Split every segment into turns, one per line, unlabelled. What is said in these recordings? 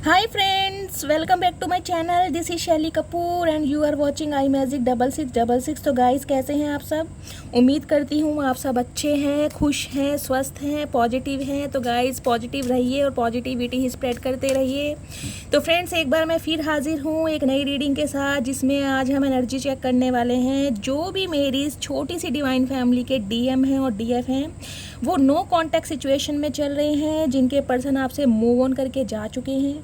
Hi friends, welcome back to my channel. This is Shaily Kapoor and you are watching I magic 6666। तो guys, कैसे हैं आप सब? उम्मीद करती हूँ आप सब अच्छे हैं, खुश हैं, स्वस्थ हैं, पॉजिटिव हैं। तो गाइस, पॉजिटिव रहिए और पॉजिटिविटी ही स्प्रेड करते रहिए। तो फ्रेंड्स, एक बार मैं फिर हाजिर हूँ एक नई रीडिंग के साथ, जिसमें आज हम एनर्जी चेक करने वाले हैं। जो भी मेरी इस छोटी सी डिवाइन फैमिली के डीएम हैं और डीएफ हैं, वो नो कॉन्टैक्ट सिचुएशन में चल रहे हैं, जिनके पर्सन आपसे मूव ऑन करके जा चुके हैं,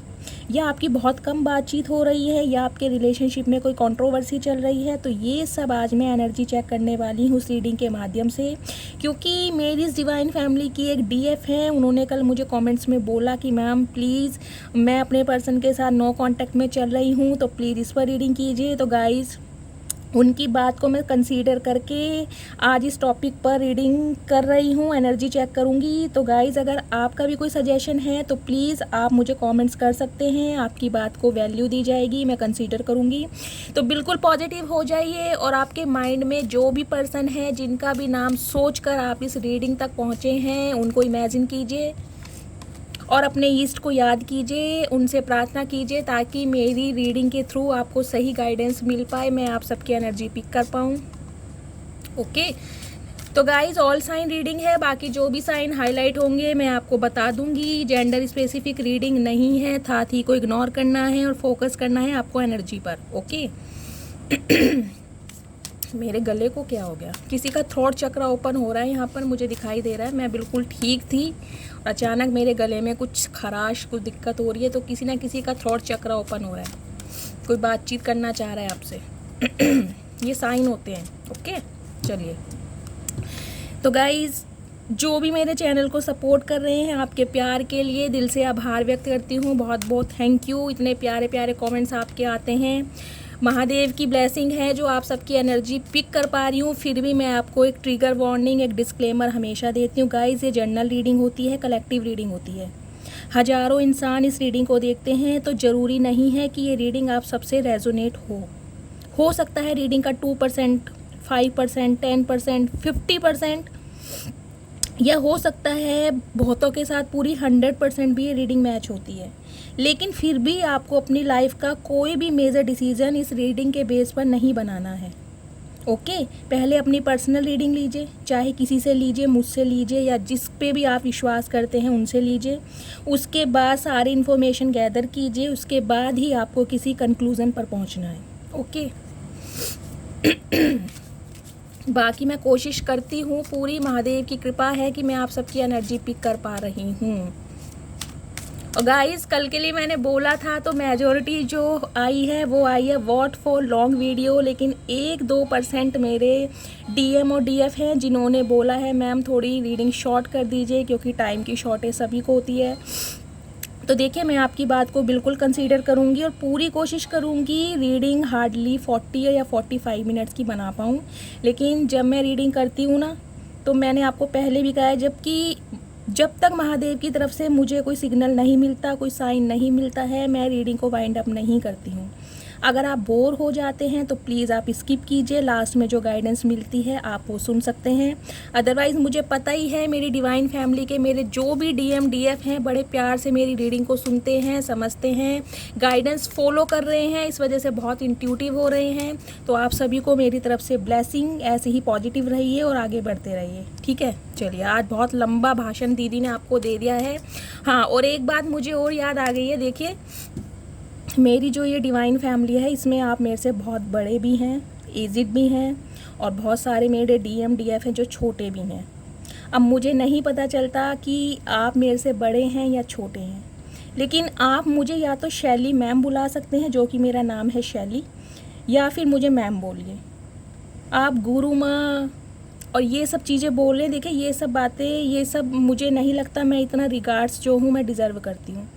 या आपकी बहुत कम बातचीत हो रही है, या आपके रिलेशनशिप में कोई कंट्रोवर्सी चल रही है। तो ये सब आज मैं एनर्जी चेक करने वाली हूँ उस रीडिंग के माध्यम से, क्योंकि मेरी इस डिवाइन फैमिली की एक डीएफ है। उन्होंने कल मुझे कमेंट्स में बोला कि मैम प्लीज़, मैं अपने पर्सन के साथ नो कॉन्टैक्ट में चल रही हूँ, तो प्लीज़ इस पर रीडिंग कीजिए। तो गाइज़, उनकी बात को मैं कंसीडर करके आज इस टॉपिक पर रीडिंग कर रही हूँ, एनर्जी चेक करूँगी। तो गाइज़, अगर आपका भी कोई सजेशन है तो प्लीज़ आप मुझे कमेंट्स कर सकते हैं। आपकी बात को वैल्यू दी जाएगी, मैं कंसीडर करूँगी। तो बिल्कुल पॉजिटिव हो जाइए और आपके माइंड में जो भी पर्सन है, जिनका भी नाम सोचकर आप इस रीडिंग तक पहुँचे हैं, उनको इमेजिन कीजिए और अपने ईस्ट को याद कीजिए, उनसे प्रार्थना कीजिए, ताकि मेरी रीडिंग के थ्रू आपको सही गाइडेंस मिल पाए, मैं आप सबकी एनर्जी पिक कर पाऊँ। ओके, तो गाइज, ऑल साइन रीडिंग है। बाकी जो भी साइन हाईलाइट होंगे मैं आपको बता दूंगी। जेंडर स्पेसिफिक रीडिंग नहीं है, साथ ही को इग्नोर करना है और फोकस करना है आपको एनर्जी पर। ओके। मेरे गले को क्या हो गया? किसी का थ्रोट चक्र ओपन हो रहा है यहाँ पर, मुझे दिखाई दे रहा है। मैं बिल्कुल ठीक थी और अचानक मेरे गले में कुछ खराश, कुछ दिक्कत हो रही है। तो किसी ना किसी का थ्रोट चक्र ओपन हो रहा है, कोई बातचीत करना चाह रहा है आपसे। ये साइन होते हैं। ओके, चलिए। तो गाइज़, जो भी मेरे चैनल को सपोर्ट कर रहे हैं, आपके प्यार के लिए दिल से आभार व्यक्त करती हूँ। बहुत बहुत थैंक यू। इतने प्यारे प्यारे कमेंट्स आपके आते हैं। महादेव की ब्लेसिंग है जो आप सबकी एनर्जी पिक कर पा रही हूँ। फिर भी मैं आपको एक ट्रिगर वार्निंग, एक डिस्क्लेमर हमेशा देती हूँ। गाइज़, ये जनरल रीडिंग होती है, कलेक्टिव रीडिंग होती है। हज़ारों इंसान इस रीडिंग को देखते हैं, तो ज़रूरी नहीं है कि ये रीडिंग आप सबसे रेजोनेट हो सकता है रीडिंग का 2%, 5%, 10%, 50%, या हो सकता है बहुतों के साथ पूरी 100% भी ये रीडिंग मैच होती है। लेकिन फिर भी आपको अपनी लाइफ का कोई भी मेजर डिसीजन इस रीडिंग के बेस पर नहीं बनाना है। ओके, पहले अपनी पर्सनल रीडिंग लीजिए, चाहे किसी से लीजिए, मुझसे लीजिए, या जिस पे भी आप विश्वास करते हैं उनसे लीजिए। उसके बाद सारी इन्फॉर्मेशन गैदर कीजिए, उसके बाद ही आपको किसी कंक्लूज़न पर पहुंचना है। ओके। बाकी मैं कोशिश करती हूँ, पूरी महादेव की कृपा है कि मैं आप सबकी एनर्जी पिक कर पा रही हूँ। और गाइस, कल के लिए मैंने बोला था, तो मेजॉरिटी जो आई है वो आई है वॉट फॉर लॉन्ग वीडियो। लेकिन 1-2% मेरे डीएम और डीएफ हैं जिन्होंने बोला है मैम थोड़ी रीडिंग शॉर्ट कर दीजिए, क्योंकि टाइम की शॉर्टेज सभी को होती है। तो देखिए, मैं आपकी बात को बिल्कुल कंसीडर करूंगी और पूरी कोशिश करूंगी रीडिंग हार्डली 40 या 45 मिनट्स की बना पाऊँ। लेकिन जब मैं रीडिंग करती हूँ ना, तो मैंने आपको पहले भी कहा है, जब तक महादेव की तरफ से मुझे कोई सिग्नल नहीं मिलता, कोई साइन नहीं मिलता है, मैं रीडिंग को वाइंड अप नहीं करती हूँ। अगर आप बोर हो जाते हैं तो प्लीज़ आप स्किप कीजिए, लास्ट में जो गाइडेंस मिलती है आप वो सुन सकते हैं। अदरवाइज़ मुझे पता ही है, मेरी डिवाइन फैमिली के मेरे जो भी डीएम डीएफ हैं बड़े प्यार से मेरी रीडिंग को सुनते हैं, समझते हैं, गाइडेंस फॉलो कर रहे हैं, इस वजह से बहुत इंट्यूटिव हो रहे हैं। तो आप सभी को मेरी तरफ से ब्लेसिंग। ऐसे ही पॉजिटिव रहिए और आगे बढ़ते रहिए, ठीक है। चलिए, आज बहुत लंबा भाषण दीदी ने आपको दे दिया है। हाँ, और एक बात मुझे और याद आ गई है। देखिए, मेरी जो ये डिवाइन फैमिली है, इसमें आप मेरे से बहुत बड़े भी हैं, एजिड भी हैं, और बहुत सारे मेरे डीएम डीएफ हैं जो छोटे भी हैं। अब मुझे नहीं पता चलता कि आप मेरे से बड़े हैं या छोटे हैं, लेकिन आप मुझे या तो शैली मैम बुला सकते हैं, जो कि मेरा नाम है शैली, या फिर मुझे मैम बोलिए। आप गुरु माँ और ये सब चीज़ें बोल रहे हैं, देखिए ये सब बातें, ये सब मुझे नहीं लगता मैं इतना रिगार्ड्स जो हूँ मैं डिज़र्व करती हूँ।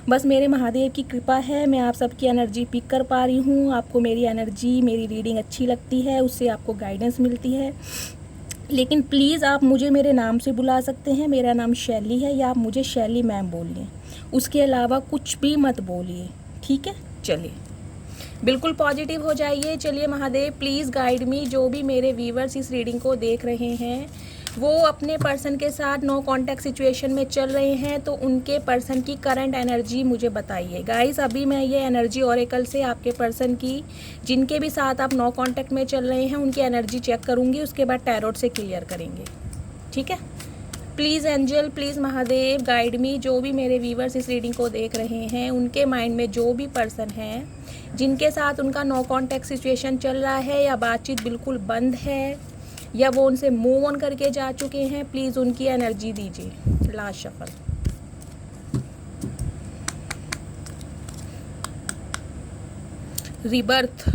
बस मेरे महादेव की कृपा है, मैं आप सबकी एनर्जी पिक कर पा रही हूँ। आपको मेरी एनर्जी, मेरी रीडिंग अच्छी लगती है, उससे आपको गाइडेंस मिलती है। लेकिन प्लीज़ आप मुझे मेरे नाम से बुला सकते हैं, मेरा नाम शैली है, या आप मुझे शैली मैम बोलिए। उसके अलावा कुछ भी मत बोलिए, ठीक है। चलिए, बिल्कुल पॉजिटिव हो जाइए। चलिए, महादेव प्लीज़ गाइड मी। जो भी मेरे व्यूवर्स इस रीडिंग को देख रहे हैं, वो अपने पर्सन के साथ नो कांटेक्ट सिचुएशन में चल रहे हैं, तो उनके पर्सन की करंट एनर्जी मुझे बताइए गाइस। अभी मैं ये एनर्जी ओरेकल से आपके पर्सन की, जिनके भी साथ आप नो कांटेक्ट में चल रहे हैं, उनकी एनर्जी चेक करूँगी, उसके बाद टैरोट से क्लियर करेंगे, ठीक है। Please angel, please Mahadev guide me. जो भी मेरे व्यूवर्स इस रीडिंग को देख रहे हैं, उनके माइंड में जो भी पर्सन है जिनके साथ उनका नो कांटेक्ट सिचुएशन चल रहा है, या बातचीत बिल्कुल बंद है, या वो उनसे मूव ऑन करके जा चुके हैं, प्लीज़ उनकी एनर्जी दीजिए। Last shuffle. रिबर्थ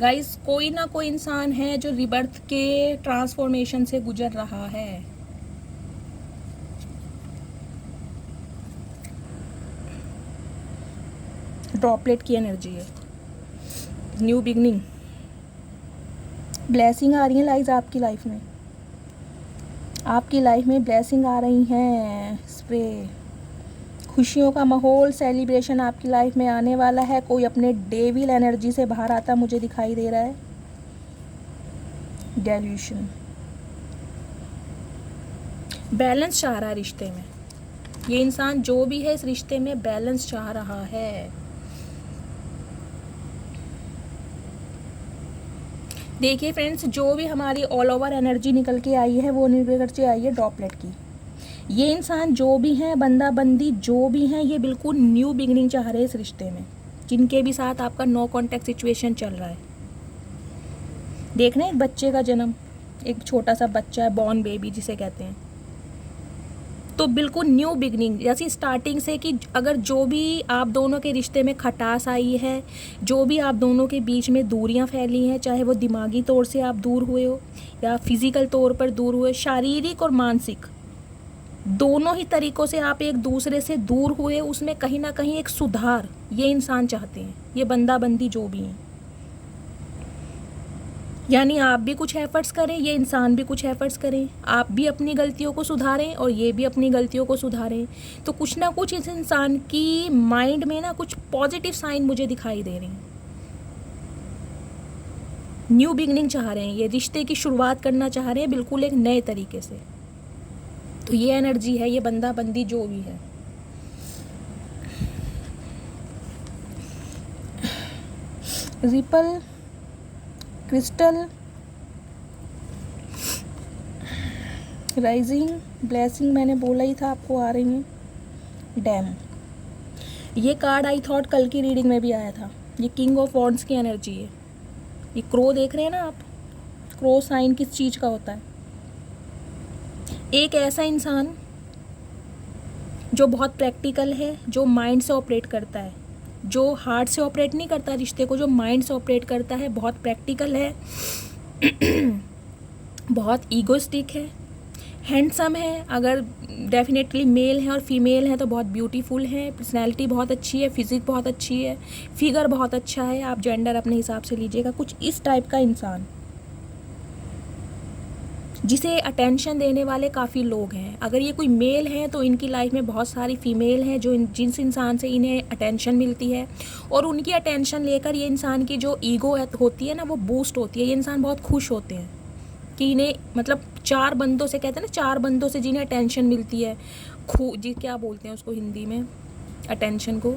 गाइस, कोई ना कोई इंसान है जो रिबर्थ के ट्रांसफॉर्मेशन से गुजर रहा है। ड्रॉपलेट की एनर्जी है, न्यू बिगनिंग, ब्लेसिंग आ रही है लाइज आपकी लाइफ में। आपकी लाइफ में ब्लेसिंग आ रही हैं, इस पे खुशियों का माहौल, सेलिब्रेशन आपकी लाइफ में आने वाला है। कोई अपने डेविल एनर्जी से बाहर आता मुझे दिखाई दे रहा है। डेल्यूशन, बैलेंस चाह रहा है रिश्ते में। ये इंसान जो भी है इस रिश्ते में बैलेंस चाह रहा है। देखिए फ्रेंड्स, जो भी हमारी ऑल ओवर एनर्जी निकल के आई है वो निकल के आई है ड्रॉपलेट की। ये इंसान जो भी हैं, बंदा बंदी जो भी हैं, ये बिल्कुल न्यू बिगनिंग चाह रहे हैं इस रिश्ते में, जिनके भी साथ आपका नो कांटेक्ट सिचुएशन चल रहा है। देख रहे हैं एक बच्चे का जन्म, एक छोटा सा बच्चा है, बॉर्न बेबी जिसे कहते हैं। तो बिल्कुल न्यू बिगनिंग, जैसी स्टार्टिंग से कि अगर जो भी आप दोनों के रिश्ते में खटास आई है, जो भी आप दोनों के बीच में दूरियां फैली हैं, चाहे वो दिमागी तौर से आप दूर हुए हो या फिजिकल तौर पर दूर हुए, शारीरिक और मानसिक दोनों ही तरीक़ों से आप एक दूसरे से दूर हुए, उसमें कहीं ना कहीं एक सुधार ये इंसान चाहते हैं, ये बंदा बंदी जो भी हैं। यानी आप भी कुछ एफर्ट्स करें, ये इंसान भी कुछ एफर्ट्स करें, आप भी अपनी गलतियों को सुधारें और ये भी अपनी गलतियों को सुधारें। तो कुछ ना कुछ इस इंसान की माइंड में ना कुछ पॉजिटिव साइन मुझे दिखाई दे रहे हैं। न्यू बिगनिंग चाह रहे हैं, ये रिश्ते की शुरुआत करना चाह रहे हैं बिल्कुल एक नए तरीके से। तो ये एनर्जी है, ये बंदा बंदी जो भी है। रिपल, क्रिस्टल, राइजिंग, ब्लेसिंग मैंने बोला ही था आपको आ रही है। डैम, ये कार्ड आई थॉट कल की रीडिंग में भी आया था। ये किंग ऑफ वॉन्ड्स की एनर्जी है। ये क्रो देख रहे हैं ना आप, क्रो साइन किस चीज़ का होता है? एक ऐसा इंसान जो बहुत प्रैक्टिकल है, जो माइंड से ऑपरेट करता है, जो हार्ट से ऑपरेट नहीं करता रिश्ते को, जो माइंड से ऑपरेट करता है, बहुत प्रैक्टिकल है, बहुत ईगोइस्टिक है, हैंडसम है। अगर डेफिनेटली मेल है और फीमेल है तो बहुत ब्यूटीफुल है, पर्सनैलिटी बहुत अच्छी है, फिजिक बहुत अच्छी है, फिगर बहुत अच्छा है, आप जेंडर अपने हिसाब से लीजिएगा। कुछ इस टाइप का इंसान जिसे अटेंशन देने वाले काफ़ी लोग हैं। अगर ये कोई मेल है तो इनकी लाइफ में बहुत सारी फीमेल हैं जो जिस इंसान से इन्हें अटेंशन मिलती है, और उनकी अटेंशन लेकर ये इंसान की जो ईगो होती है ना वो बूस्ट होती है। ये इंसान बहुत खुश होते हैं कि इन्हें, मतलब चार बंदों से, कहते हैं ना चार बंदों से जिन्हें अटेंशन मिलती है, जी क्या बोलते हैं उसको हिंदी में, अटेंशन को,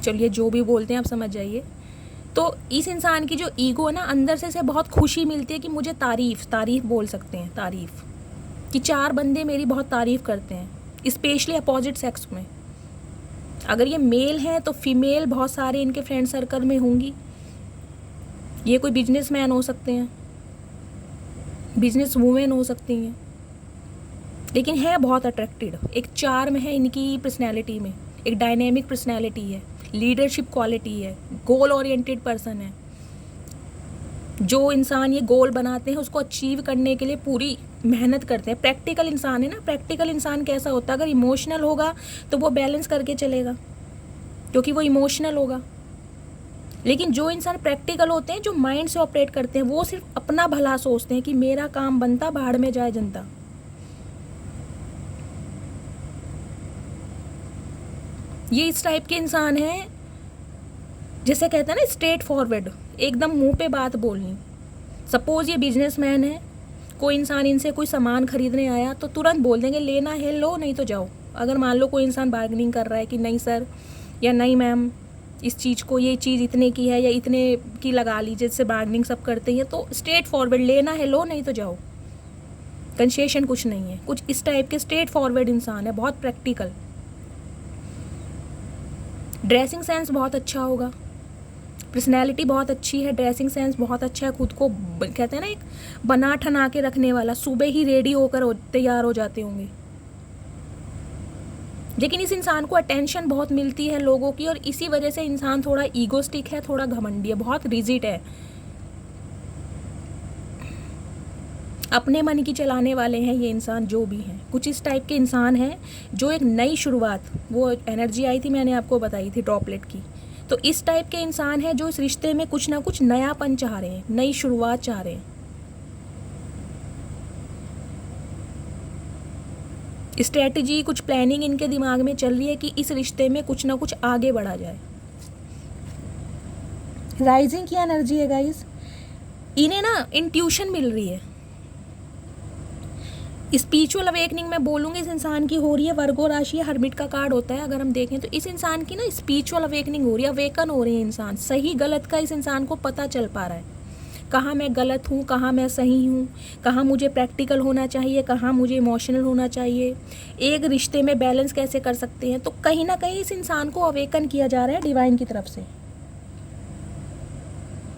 चलिए जो भी बोलते हैं आप समझ जाइए। तो इस इंसान की जो ईगो है ना, अंदर से बहुत खुशी मिलती है कि मुझे तारीफ़ बोल सकते हैं, तारीफ़ कि चार बंदे मेरी बहुत तारीफ़ करते हैं, स्पेशली अपोजिट सेक्स में। अगर ये मेल है तो फीमेल बहुत सारे इनके फ्रेंड सर्कल में होंगी। ये कोई बिजनेसमैन हो सकते हैं, बिजनेस वूमेन हो सकती हैं, लेकिन है बहुत अट्रैक्टेड। एक चार्म है इनकी पर्सनैलिटी में, एक डायनेमिक पर्सनैलिटी है, लीडरशिप क्वालिटी है, गोल ओरिएंटेड पर्सन है। जो इंसान ये गोल बनाते हैं उसको अचीव करने के लिए पूरी मेहनत करते हैं। प्रैक्टिकल इंसान है ना। प्रैक्टिकल इंसान कैसा होता है? अगर इमोशनल होगा तो वो बैलेंस करके चलेगा, क्योंकि वो इमोशनल होगा। लेकिन जो इंसान प्रैक्टिकल होते हैं, जो माइंड से ऑपरेट करते हैं, वो सिर्फ अपना भला सोचते हैं कि मेरा काम बनता, भाड़ में जाए जनता। ये इस टाइप के इंसान हैं, जैसे कहते हैं ना स्ट्रेट फॉरवर्ड, एकदम मुंह पे बात बोलनी, सपोज ये बिजनेसमैन है, कोई इंसान इनसे कोई सामान खरीदने आया तो तुरंत बोल देंगे लेना है लो, नहीं तो जाओ। अगर मान लो कोई इंसान बार्गेनिंग कर रहा है कि नहीं सर या नहीं मैम, इस चीज़ को, ये चीज़ इतने की है या इतने की लगा लीजिए, जिससे बार्गेनिंग सब करते हैं, तो स्ट्रेट फॉरवर्ड लेना है लो, नहीं तो जाओ, कंसेशन कुछ नहीं है। कुछ इस टाइप के स्ट्रेट फॉरवर्ड इंसान है, बहुत प्रैक्टिकल। ड्रेसिंग सेंस बहुत अच्छा होगा, पर्सनैलिटी बहुत अच्छी है, ड्रेसिंग सेंस बहुत अच्छा है, खुद को कहते हैं ना एक बना ठना के रखने वाला, सुबह ही रेडी होकर तैयार हो जाते होंगे। लेकिन इस इंसान को अटेंशन बहुत मिलती है लोगों की, और इसी वजह से इंसान थोड़ा ईगोस्टिक है, थोड़ा घमंडी है, बहुत रिजिड है, अपने मन की चलाने वाले हैं ये इंसान जो भी हैं। कुछ इस टाइप के इंसान हैं जो एक नई शुरुआत, वो एनर्जी आई थी मैंने आपको बताई थी ड्रॉपलेट की, तो इस टाइप के इंसान हैं जो इस रिश्ते में कुछ ना कुछ नयापन चाह रहे हैं, नई शुरुआत चाह रहे हैं। स्ट्रेटजी, कुछ प्लानिंग इनके दिमाग में चल रही है कि इस रिश्ते में कुछ ना कुछ आगे बढ़ा जाए। राइजिंग की एनर्जी है गाइस, इन्हें ना इंट्यूशन मिल रही है, स्पिरिचुअल अवेकनिंग मैं बोलूँगी इस इंसान की हो रही है। वर्गो राशि है, हर्मिट का कार्ड होता है अगर हम देखें तो, इस इंसान की ना स्पिरिचुअल अवेकनिंग हो रही है, अवेकन हो रहे हैं इंसान, सही गलत का इस इंसान को पता चल पा रहा है, कहाँ मैं गलत हूँ, कहाँ मैं सही हूँ, कहाँ मुझे प्रैक्टिकल होना चाहिए, कहाँ मुझे इमोशनल होना चाहिए, एक रिश्ते में बैलेंस कैसे कर सकते हैं। तो कहीं ना कहीं इस इंसान को अवेकन किया जा रहा है डिवाइन की तरफ से।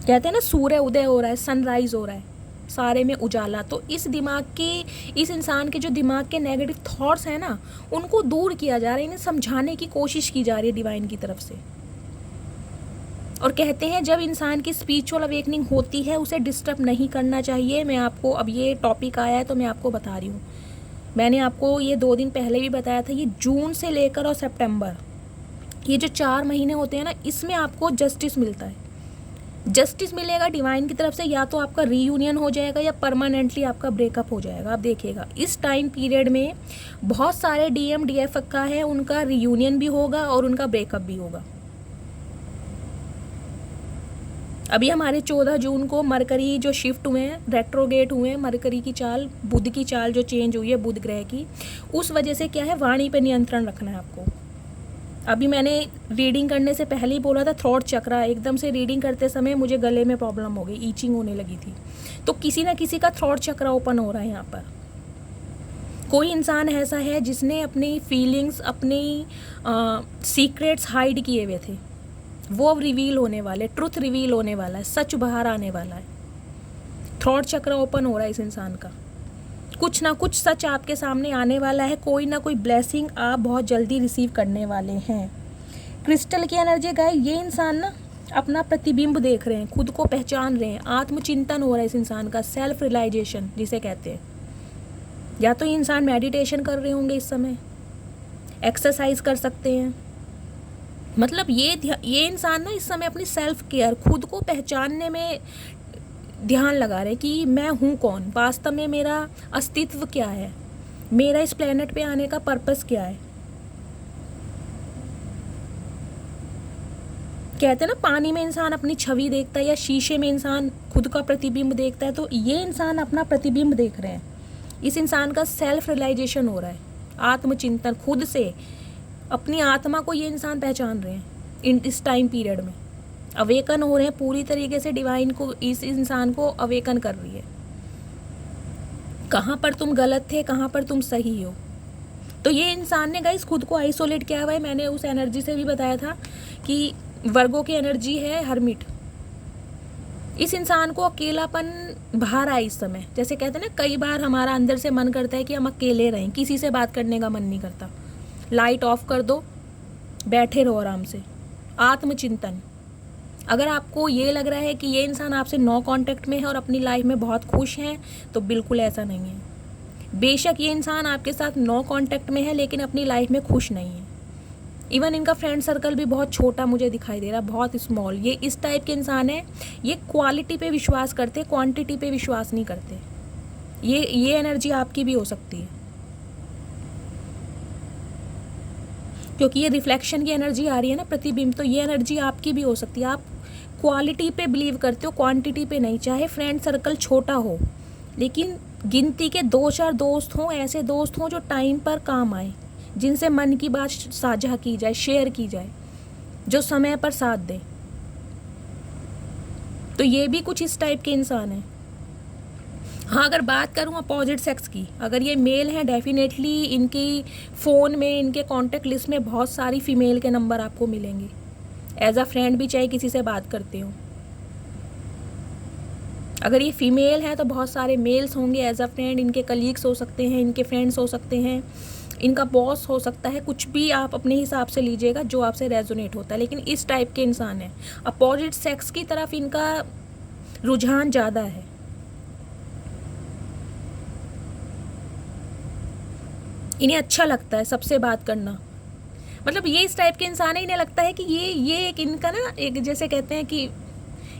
कहते हैं ना सूर्य उदय हो रहा है, सनराइज हो रहा है, सारे में उजाला। तो इस दिमाग के, इस इंसान के जो दिमाग के नेगेटिव थॉट्स हैं ना, उनको दूर किया जा रहा है, इन्हें समझाने की कोशिश की जा रही है डिवाइन की तरफ से। और कहते हैं जब इंसान की स्पिरिचुअल अवेकनिंग होती है उसे डिस्टर्ब नहीं करना चाहिए। मैं आपको, अब ये टॉपिक आया है तो मैं आपको बता रही हूँ, मैंने आपको ये 2 दिन पहले भी बताया था, ये जून से लेकर और सितंबर, ये जो 4 महीने होते हैं ना, इसमें आपको जस्टिस मिलता है, जस्टिस मिलेगा डिवाइन की तरफ से। या तो आपका रीयूनियन हो जाएगा या परमानेंटली आपका ब्रेकअप हो जाएगा। आप देखिएगा इस टाइम पीरियड में बहुत सारे डीएम डीएफ का है, उनका रीयूनियन भी होगा और उनका ब्रेकअप भी होगा। अभी हमारे 14 जून को मरकरी जो शिफ्ट हुए हैं, रेट्रोगेट हुए हैं, मरकरी की चाल, बुध की चाल जो चेंज हुई है बुध ग्रह की, उस वजह से क्या है, वाणी पे नियंत्रण रखना है आपको। अभी मैंने रीडिंग करने से पहले ही बोला था, थ्रोट चक्रा, एकदम से रीडिंग करते समय मुझे गले में प्रॉब्लम हो गई, ईचिंग होने लगी थी। तो किसी ना किसी का थ्रोट चक्रा ओपन हो रहा है यहाँ पर। कोई इंसान ऐसा है जिसने अपनी फीलिंग्स, अपनी सीक्रेट्स हाइड किए हुए थे, वो अब रिवील होने वाले, ट्रुथ रिवील होने वाला है, सच बाहर आने वाला है। थ्रोट चक्रा ओपन हो रहा है इस इंसान का, कुछ ना कुछ सच आपके सामने आने वाला है, कोई ना कोई ब्लेसिंग आप बहुत जल्दी रिसीव करने वाले हैं। क्रिस्टल की एनर्जी गाइस, ये इंसान ना अपना प्रतिबिंब देख रहे हैं, खुद को पहचान रहे हैं, आत्मचिंतन हो रहा है इस इंसान का, सेल्फ रियलाइजेशन जिसे कहते हैं। या तो ये इंसान मेडिटेशन कर रहे होंगे इस समय, एक्सरसाइज कर सकते हैं, मतलब ये इंसान ना इस समय अपनी सेल्फ केयर, खुद को पहचानने में ध्यान लगा रहे हैं कि मैं हूँ कौन, वास्तव में मेरा अस्तित्व क्या है, मेरा इस प्लेनेट पे आने का पर्पस क्या है। कहते हैं ना पानी में इंसान अपनी छवि देखता है या शीशे में इंसान खुद का प्रतिबिंब देखता है, तो ये इंसान अपना प्रतिबिंब देख रहे हैं। इस इंसान का सेल्फ रियलाइजेशन हो रहा है, आत्मचिंतन, खुद से अपनी आत्मा को ये इंसान पहचान रहे हैं इस टाइम पीरियड में, अवेकन हो रहे हैं पूरी तरीके से। डिवाइन को, इस इंसान को अवेकन कर रही है, कहाँ पर तुम गलत थे, कहाँ पर तुम सही हो। तो ये इंसान ने गाइस खुद को आइसोलेट किया हुआ है। मैंने उस एनर्जी से भी बताया था कि वर्गो की एनर्जी है हर्मिट। इस इंसान को अकेलापन बाहर आए इस समय, जैसे कहते हैं ना कई बार हमारा अंदर से मन करता है कि हम अकेले रहें, किसी से बात करने का मन नहीं करता, लाइट ऑफ कर दो, बैठे रहो आराम से, आत्मचिंतन। अगर आपको ये लग रहा है कि ये इंसान आपसे नो कांटेक्ट में है और अपनी लाइफ में बहुत खुश हैं, तो बिल्कुल ऐसा नहीं है। बेशक ये इंसान आपके साथ नो कांटेक्ट में है लेकिन अपनी लाइफ में खुश नहीं है। इवन इनका फ्रेंड सर्कल भी बहुत छोटा मुझे दिखाई दे रहा है, बहुत स्मॉल। ये इस टाइप के इंसान है, ये क्वालिटी पे विश्वास करते, क्वांटिटी पे विश्वास नहीं करते। ये एनर्जी आपकी भी हो सकती है, क्योंकि ये रिफ्लेक्शन की एनर्जी आ रही है ना, प्रतिबिंब, तो ये एनर्जी आपकी भी हो सकती है। आप क्वालिटी पे बिलीव करते हो, क्वांटिटी पे नहीं। चाहे फ्रेंड सर्कल छोटा हो, लेकिन गिनती के 2-4 दोस्त हों, ऐसे दोस्त हों जो टाइम पर काम आए, जिनसे मन की बात साझा की जाए, शेयर की जाए, जो समय पर साथ दें। तो ये भी कुछ इस टाइप के इंसान हैं। हाँ, अगर बात करूँ अपोजिट सेक्स की, अगर ये मेल हैं, डेफिनेटली इनकी फ़ोन में, इनके कॉन्टैक्ट लिस्ट में बहुत सारी फ़ीमेल के नंबर आपको मिलेंगे। एज अ फ्रेंड भी चाहे किसी से बात करते हो। अगर ये फीमेल है तो बहुत सारे मेल्स होंगे एज अ फ्रेंड, इनके कलीग्स हो सकते हैं, इनके फ्रेंड्स हो सकते हैं, इनका बॉस हो सकता है, कुछ भी आप अपने हिसाब से लीजिएगा जो आपसे रेजोनेट होता है। लेकिन इस टाइप के इंसान हैं। अपोजिट सेक्स की तरफ इनका रुझान ज़्यादा है। इन्हें अच्छा लगता है सबसे बात करना। मतलब ये इस टाइप के इंसान है, इन्हें लगता है कि ये एक इनका ना, एक जैसे कहते हैं कि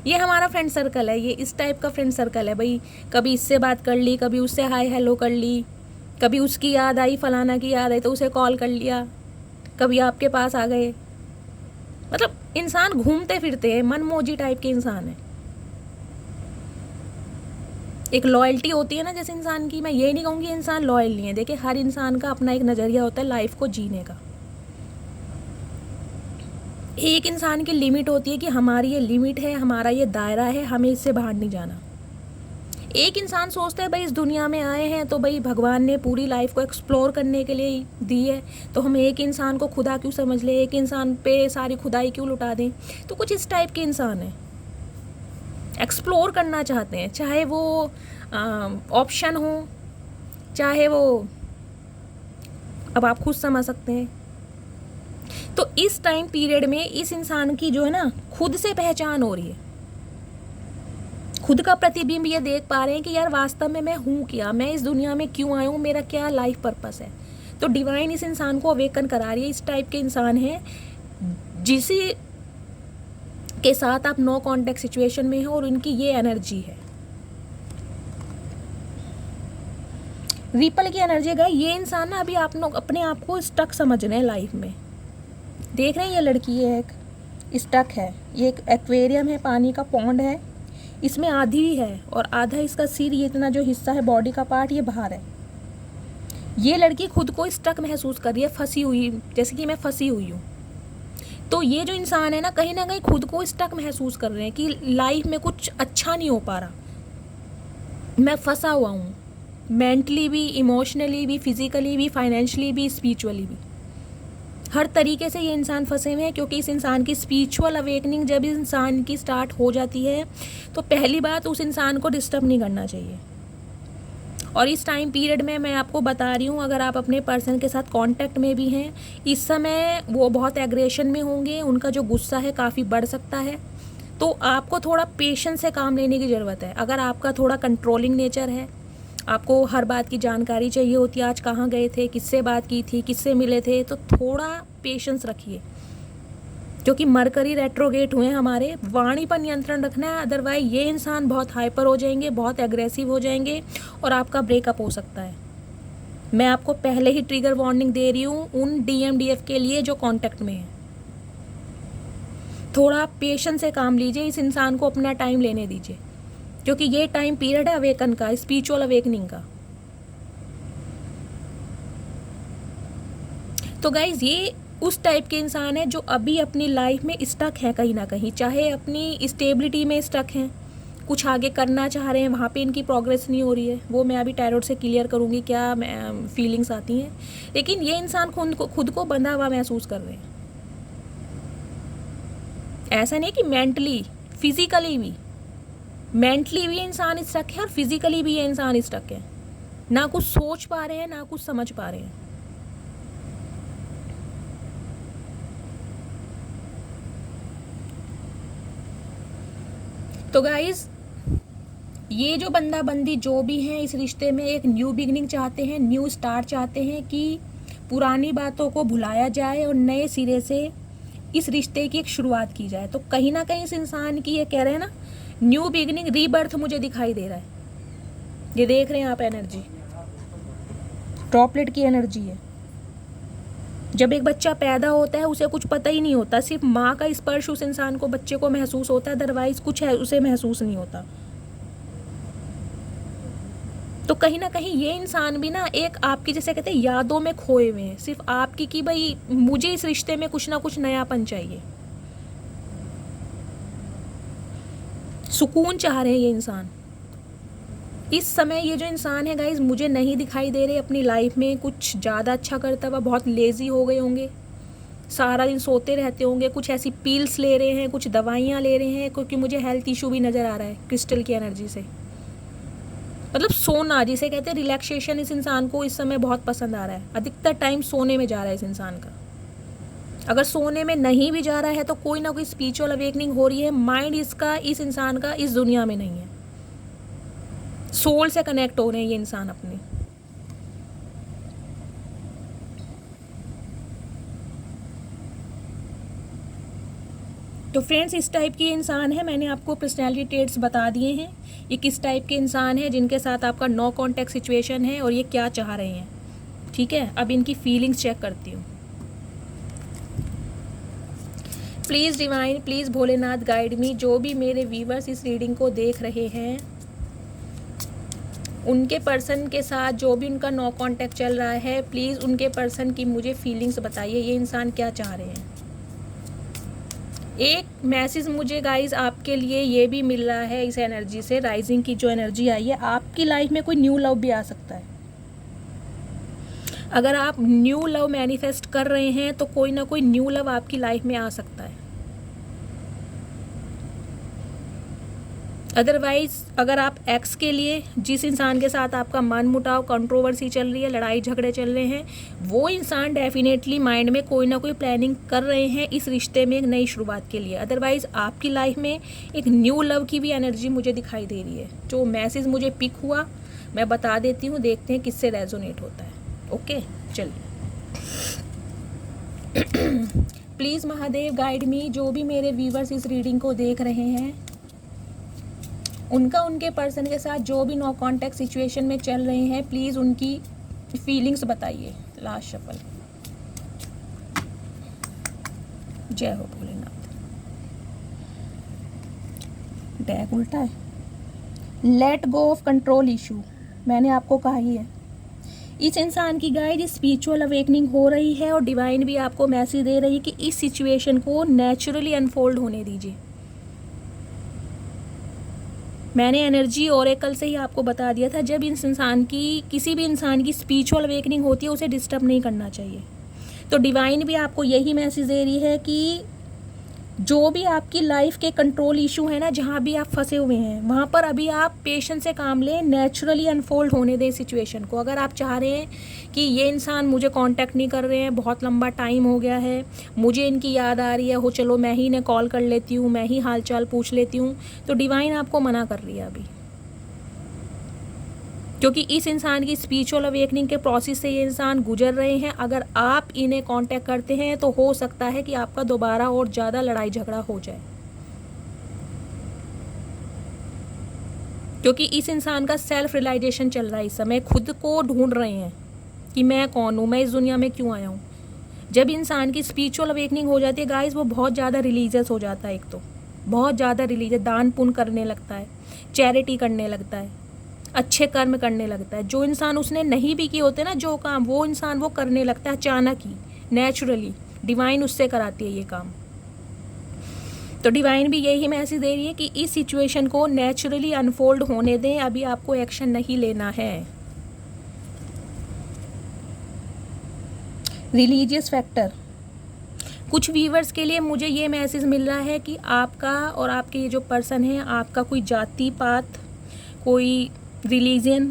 ये हमारा फ्रेंड सर्कल है, ये इस टाइप का फ्रेंड सर्कल है भाई। कभी इससे बात कर ली, कभी उससे हाय हेलो कर ली, कभी उसकी याद आई, फलाना की याद आई तो उसे कॉल कर लिया, कभी आपके पास आ गए। मतलब इंसान घूमते फिरते हैं, मनमोजी टाइप के इंसान है। एक लॉयल्टी होती है ना जैसे इंसान की, मैं ये नहीं कहूँगी इंसान लॉयल नहीं है। देखिए, हर इंसान का अपना एक नज़रिया होता है लाइफ को जीने का। एक इंसान की लिमिट होती है कि हमारी ये लिमिट है, हमारा ये दायरा है, हमें इससे बाहर नहीं जाना। एक इंसान सोचता है भाई इस दुनिया में आए हैं तो भाई भगवान ने पूरी लाइफ को एक्सप्लोर करने के लिए दी है, तो हम एक इंसान को खुदा क्यों समझ लें, एक इंसान पे सारी खुदाई क्यों लुटा दें। तो कुछ इस टाइप के इंसान हैं, एक्सप्लोर करना चाहते हैं, चाहे वो ऑप्शन हो, चाहे वो, अब आप खुद समझ सकते हैं। तो इस टाइम पीरियड में इस इंसान की जो है ना, खुद से पहचान हो रही है, खुद का प्रतिबिंब ये देख पा रहे हैं कि यार वास्तव में मैं हूँ क्या, मैं इस दुनिया में क्यों आया हूँ, मेरा क्या लाइफ पर्पस है। तो डिवाइन इस इंसान को अवेकन करा रही है। इस टाइप के इंसान हैं जिसे के साथ आप नो कॉन्टेक्ट सिचुएशन में हो और उनकी ये एनर्जी है, रिपल की एनर्जी गई। ये इंसान ना अभी आप लोग अपने आप को स्टक समझ रहे हैं लाइफ में। देख रहे हैं ये लड़की, ये एक स्टक है, ये एक एक्वेरियम है, पानी का पॉन्ड है, इसमें आधी है और आधा इसका सिर, ये इतना जो हिस्सा है बॉडी का पार्ट, ये बाहर है। ये लड़की खुद को स्टक महसूस कर रही है, फंसी हुई, जैसे कि मैं फंसी हुई हूँ। तो ये जो इंसान है ना कहीं खुद को स्टक महसूस कर रहे हैं कि लाइफ में कुछ अच्छा नहीं हो पा रहा, मैं फंसा हुआ हूँ, मेंटली भी, इमोशनली भी, फिजिकली भी, फाइनेंशियली भी, स्पिरिचुअली भी, हर तरीके से ये इंसान फंसे हुए हैं। क्योंकि इस इंसान की स्पिरिचुअल अवेकनिंग जब इस इंसान की स्टार्ट हो जाती है तो पहली बात, उस इंसान को डिस्टर्ब नहीं करना चाहिए। और इस टाइम पीरियड में मैं आपको बता रही हूँ, अगर आप अपने पर्सन के साथ कांटेक्ट में भी हैं, इस समय वो बहुत एग्रेशन में होंगे, उनका जो गुस्सा है काफ़ी बढ़ सकता है। तो आपको थोड़ा पेशेंस से काम लेने की ज़रूरत है। अगर आपका थोड़ा कंट्रोलिंग नेचर है, आपको हर बात की जानकारी चाहिए होती है, आज कहाँ गए थे, किससे बात की थी, किससे मिले थे, तो थोड़ा पेशेंस रखिए। क्योंकि मरकरी रेट्रोगेट हुए हमारे, वाणी पर नियंत्रण रखना है, अदरवाइज ये इंसान बहुत हाइपर हो जाएंगे, बहुत एग्रेसिव हो जाएंगे और आपका ब्रेकअप हो सकता है। मैं आपको पहले ही ट्रिगर वार्निंग दे रही हूँ उन DMDF के लिए जो कांटेक्ट में है। थोड़ा पेशेंस से काम लीजिए, इस इंसान को अपना टाइम लेने दीजिए, क्योंकि ये टाइम पीरियड है अवेकन का, स्पिरिचुअल अवेकनिंग का। तो गाइज ये उस टाइप के इंसान है जो अभी अपनी लाइफ में स्टक है कहीं ना कहीं, चाहे अपनी स्टेबिलिटी में स्टक हैं, कुछ आगे करना चाह रहे हैं, वहाँ पे इनकी प्रोग्रेस नहीं हो रही है। वो मैं अभी टैरोट से क्लियर करूँगी क्या फीलिंग्स आती हैं। लेकिन ये इंसान खुद को बंधा हुआ महसूस कर रहे हैं। ऐसा नहीं कि मेंटली, फिजिकली भी, मेंटली भी इंसान स्टक है और फिजिकली भी ये इंसान स्टक है, ना कुछ सोच पा रहे हैं, ना कुछ समझ पा रहे हैं। तो गाइज ये जो बंदा बंदी जो भी हैं इस रिश्ते में एक न्यू बिगनिंग चाहते हैं, न्यू स्टार्ट चाहते हैं कि पुरानी बातों को भुलाया जाए और नए सिरे से इस रिश्ते की एक शुरुआत की जाए। तो कहीं ना कहीं इस इंसान की, ये कह रहे हैं ना, न्यू बिगनिंग, रीबर्थ मुझे दिखाई दे रहा है। ये देख रहे हैं आप एनर्जी, ड्रॉपलेट की एनर्जी है। जब एक बच्चा पैदा होता है उसे कुछ पता ही नहीं होता, सिर्फ माँ का स्पर्श उस इंसान को, बच्चे को महसूस होता है, अदरवाइज कुछ है उसे महसूस नहीं होता। तो कहीं ना कहीं ये इंसान भी ना एक आपकी, जैसे कहते हैं, यादों में खोए हुए हैं, सिर्फ आपकी कि भाई मुझे इस रिश्ते में कुछ ना कुछ नयापन चाहिए, सुकून चाह रहे हैं ये इंसान। इस समय ये जो इंसान है गाइज मुझे नहीं दिखाई दे रहे अपनी लाइफ में कुछ ज़्यादा अच्छा करता हुआ, बहुत लेज़ी हो गए होंगे, सारा दिन सोते रहते होंगे, कुछ ऐसी पील्स ले रहे हैं, कुछ दवाइयाँ ले रहे हैं, क्योंकि मुझे हेल्थ इशू भी नज़र आ रहा है क्रिस्टल की एनर्जी से। मतलब सोना जिसे कहते हैं रिलैक्सेशन, इस इंसान को इस समय बहुत पसंद आ रहा है, अधिकतर टाइम सोने में जा रहा है इस इंसान का। अगर सोने में नहीं भी जा रहा है तो कोई ना कोई स्पिरिचुअल अवेकनिंग हो रही है, माइंड इसका, इस इंसान का इस दुनिया में नहीं है, सोल से कनेक्ट हो रहे हैं ये इंसान अपने। तो फ्रेंड्स इस टाइप की इंसान है, मैंने आपको पर्सनैलिटी ट्रेट्स बता दिए हैं, ये किस टाइप के इंसान है जिनके साथ आपका नो कॉन्टैक्ट सिचुएशन है और ये क्या चाह रहे हैं। ठीक है, अब इनकी फीलिंग्स चेक करती हूँ। Please divine, please Bholenath guide me, जो भी मेरे व्यूवर्स इस रीडिंग को देख रहे हैं उनके पर्सन के साथ जो भी उनका नो कॉन्टैक्ट चल रहा है, प्लीज़ उनके पर्सन की मुझे फीलिंग्स बताइए, ये इंसान क्या चाह रहे हैं। एक मैसेज मुझे गाइस आपके लिए ये भी मिल रहा है इस एनर्जी से, राइजिंग की जो एनर्जी आई है, आपकी लाइफ में कोई न्यू लव भी आ सकता है। अगर आप न्यू लव मैनिफेस्ट कर रहे हैं तो कोई ना कोई न्यू लव आपकी लाइफ में आ सकता है। अदरवाइज अगर आप एक्स के लिए, जिस इंसान के साथ आपका मन मुटाव, कंट्रोवर्सी चल रही है, लड़ाई झगड़े चल रहे हैं, वो इंसान डेफिनेटली माइंड में कोई ना कोई प्लानिंग कर रहे हैं इस रिश्ते में एक नई शुरुआत के लिए। अदरवाइज आपकी लाइफ में एक न्यू लव की भी एनर्जी मुझे दिखाई दे रही है। जो मैसेज मुझे पिक हुआ मैं बता देती हूँ, देखते हैं किससे रेजोनेट होता है। ओके चलिए। प्लीज़ महादेव गाइड मी, जो भी मेरे व्यूवर्स इस रीडिंग को देख रहे हैं उनका उनके पर्सन के साथ जो भी नो कॉन्टैक्ट सिचुएशन में चल रहे हैं, प्लीज़ उनकी फीलिंग्स बताइए। Last shuffle. जय हो भोलेनाथ। डैग उल्टा है। Let go of control issue, मैंने आपको कहा ही है इस इंसान की गाइड स्पिरिचुअल अवेकनिंग हो रही है और डिवाइन भी आपको मैसेज दे रही है कि इस सिचुएशन को नेचुरली अनफोल्ड होने दीजिए। मैंने एनर्जी ओरेकल से ही आपको बता दिया था, जब इस इंसान की, किसी भी इंसान की स्पिरिचुअल अवेकनिंग होती है उसे डिस्टर्ब नहीं करना चाहिए। तो डिवाइन भी आपको यही मैसेज दे रही है कि जो भी आपकी लाइफ के कंट्रोल इशू है ना, जहाँ भी आप फंसे हुए हैं वहाँ पर अभी आप पेशेंस से काम लें, नेचुरली अनफोल्ड होने दें सिचुएशन को। अगर आप चाह रहे हैं कि ये इंसान मुझे कांटेक्ट नहीं कर रहे हैं, बहुत लंबा टाइम हो गया है, मुझे इनकी याद आ रही है, हो चलो मैं ही इन्हें कॉल कर लेती हूँ, मैं ही हालचाल पूछ लेती हूँ, तो डिवाइन आपको मना कर रही है अभी, क्योंकि इस इंसान की स्पिरिचुअल अवेकनिंग के प्रोसेस से ये इंसान गुजर रहे हैं। अगर आप इन्हें कांटेक्ट करते हैं तो हो सकता है कि आपका दोबारा और ज़्यादा लड़ाई झगड़ा हो जाए, क्योंकि इस इंसान का सेल्फ रियलाइजेशन चल रहा है इस समय, खुद को ढूंढ रहे हैं कि मैं कौन हूँ, मैं इस दुनिया में क्यों आया हूँ। जब इंसान की स्पिरिचुअल अवेकनिंग हो जाती है गाइस, वो बहुत ज़्यादा रिलीजियस हो जाता है, एक तो बहुत ज़्यादा रिलीजियस, दान पुण्य करने लगता है, चैरिटी करने लगता है, अच्छे कर्म करने लगता है। जो इंसान उसने नहीं भी किए होते ना जो काम, वो इंसान वो करने लगता है अचानक ही, नेचुरली। डिवाइन उससे कराती है ये काम। तो डिवाइन भी यही मैसेज दे रही है कि इस सिचुएशन को नेचुरली अनफोल्ड होने दें, अभी आपको एक्शन नहीं लेना है। रिलीजियस फैक्टर, कुछ व्यूवर्स के लिए मुझे ये मैसेज मिल रहा है कि आपका और आपके ये जो पर्सन है, आपका कोई जाति पात, कोई रिलीजन,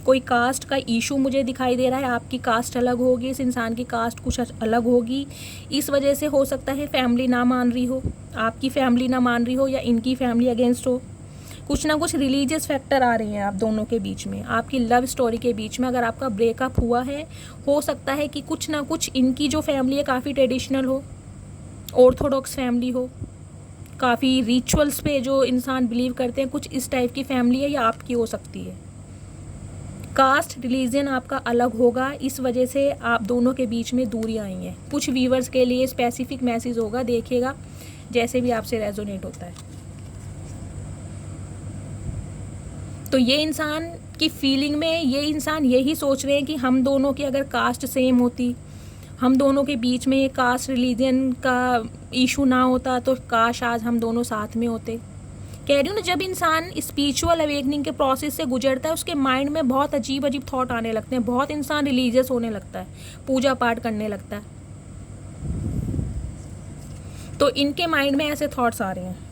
कोई कास्ट का इशू मुझे दिखाई दे रहा है। आपकी कास्ट अलग होगी, इस इंसान की कास्ट कुछ अलग होगी। इस वजह से हो सकता है फैमिली ना मान रही हो, आपकी फैमिली ना मान रही हो, या इनकी फैमिली अगेंस्ट हो। कुछ ना कुछ रिलीजियस फैक्टर आ रहे हैं आप दोनों के बीच में, आपकी लव स्टोरी के बीच में। अगर आपका ब्रेकअप हुआ है, हो सकता है कि कुछ ना कुछ इनकी जो फैमिली है काफ़ी ट्रेडिशनल हो, ऑर्थोडॉक्स फैमिली हो, काफ़ी रिचुअल्स पे जो इंसान बिलीव करते हैं, कुछ इस टाइप की फैमिली है, या आपकी हो सकती है। कास्ट रिलीजन आपका अलग होगा, इस वजह से आप दोनों के बीच में दूरी आई है। कुछ व्यूवर्स के लिए स्पेसिफिक मैसेज होगा, देखिएगा जैसे भी आपसे रेजोनेट होता है। तो ये इंसान की फीलिंग में ये इंसान यही सोच रहे हैं कि हम दोनों की अगर कास्ट सेम होती, हम दोनों के बीच में कास्ट रिलीजन का इशू ना होता, तो काश आज हम दोनों साथ में होते। कह रही हूँ ना, जब इंसान स्पिरिचुअल अवेकनिंग के प्रोसेस से गुजरता है, उसके माइंड में बहुत अजीब अजीब थॉट आने लगते हैं, बहुत इंसान रिलीजियस होने लगता है, पूजा पाठ करने लगता है। तो इनके माइंड में ऐसे थॉट्स आ रहे हैं।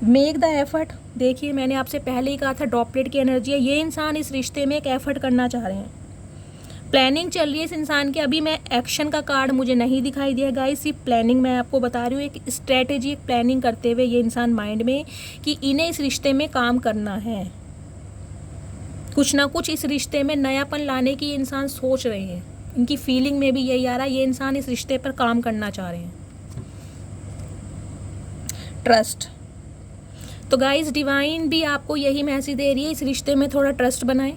मेक द एफर्ट, देखिए मैंने आपसे पहले ही कहा था ड्रॉपलेट की एनर्जी है। ये इंसान इस रिश्ते में एक एफर्ट करना चाह रहे हैं, प्लानिंग चल रही है इस इंसान की। अभी मैं एक्शन का कार्ड मुझे नहीं दिखाई दिया गाइस, सिर्फ प्लानिंग मैं आपको बता रही हूँ, एक स्ट्रेटेजी, एक प्लानिंग करते हुए ये इंसान माइंड में कि इन्हें इस रिश्ते में काम करना है, कुछ ना कुछ इस रिश्ते में नयापन लाने की ये इंसान सोच रहे हैं। इनकी फीलिंग में भी यही आ रहा है, ये इंसान इस रिश्ते पर काम करना चाह रहे हैं। ट्रस्ट, तो गाइस डिवाइन भी आपको यही मैसेज दे रही है, इस रिश्ते में थोड़ा ट्रस्ट बनाएं।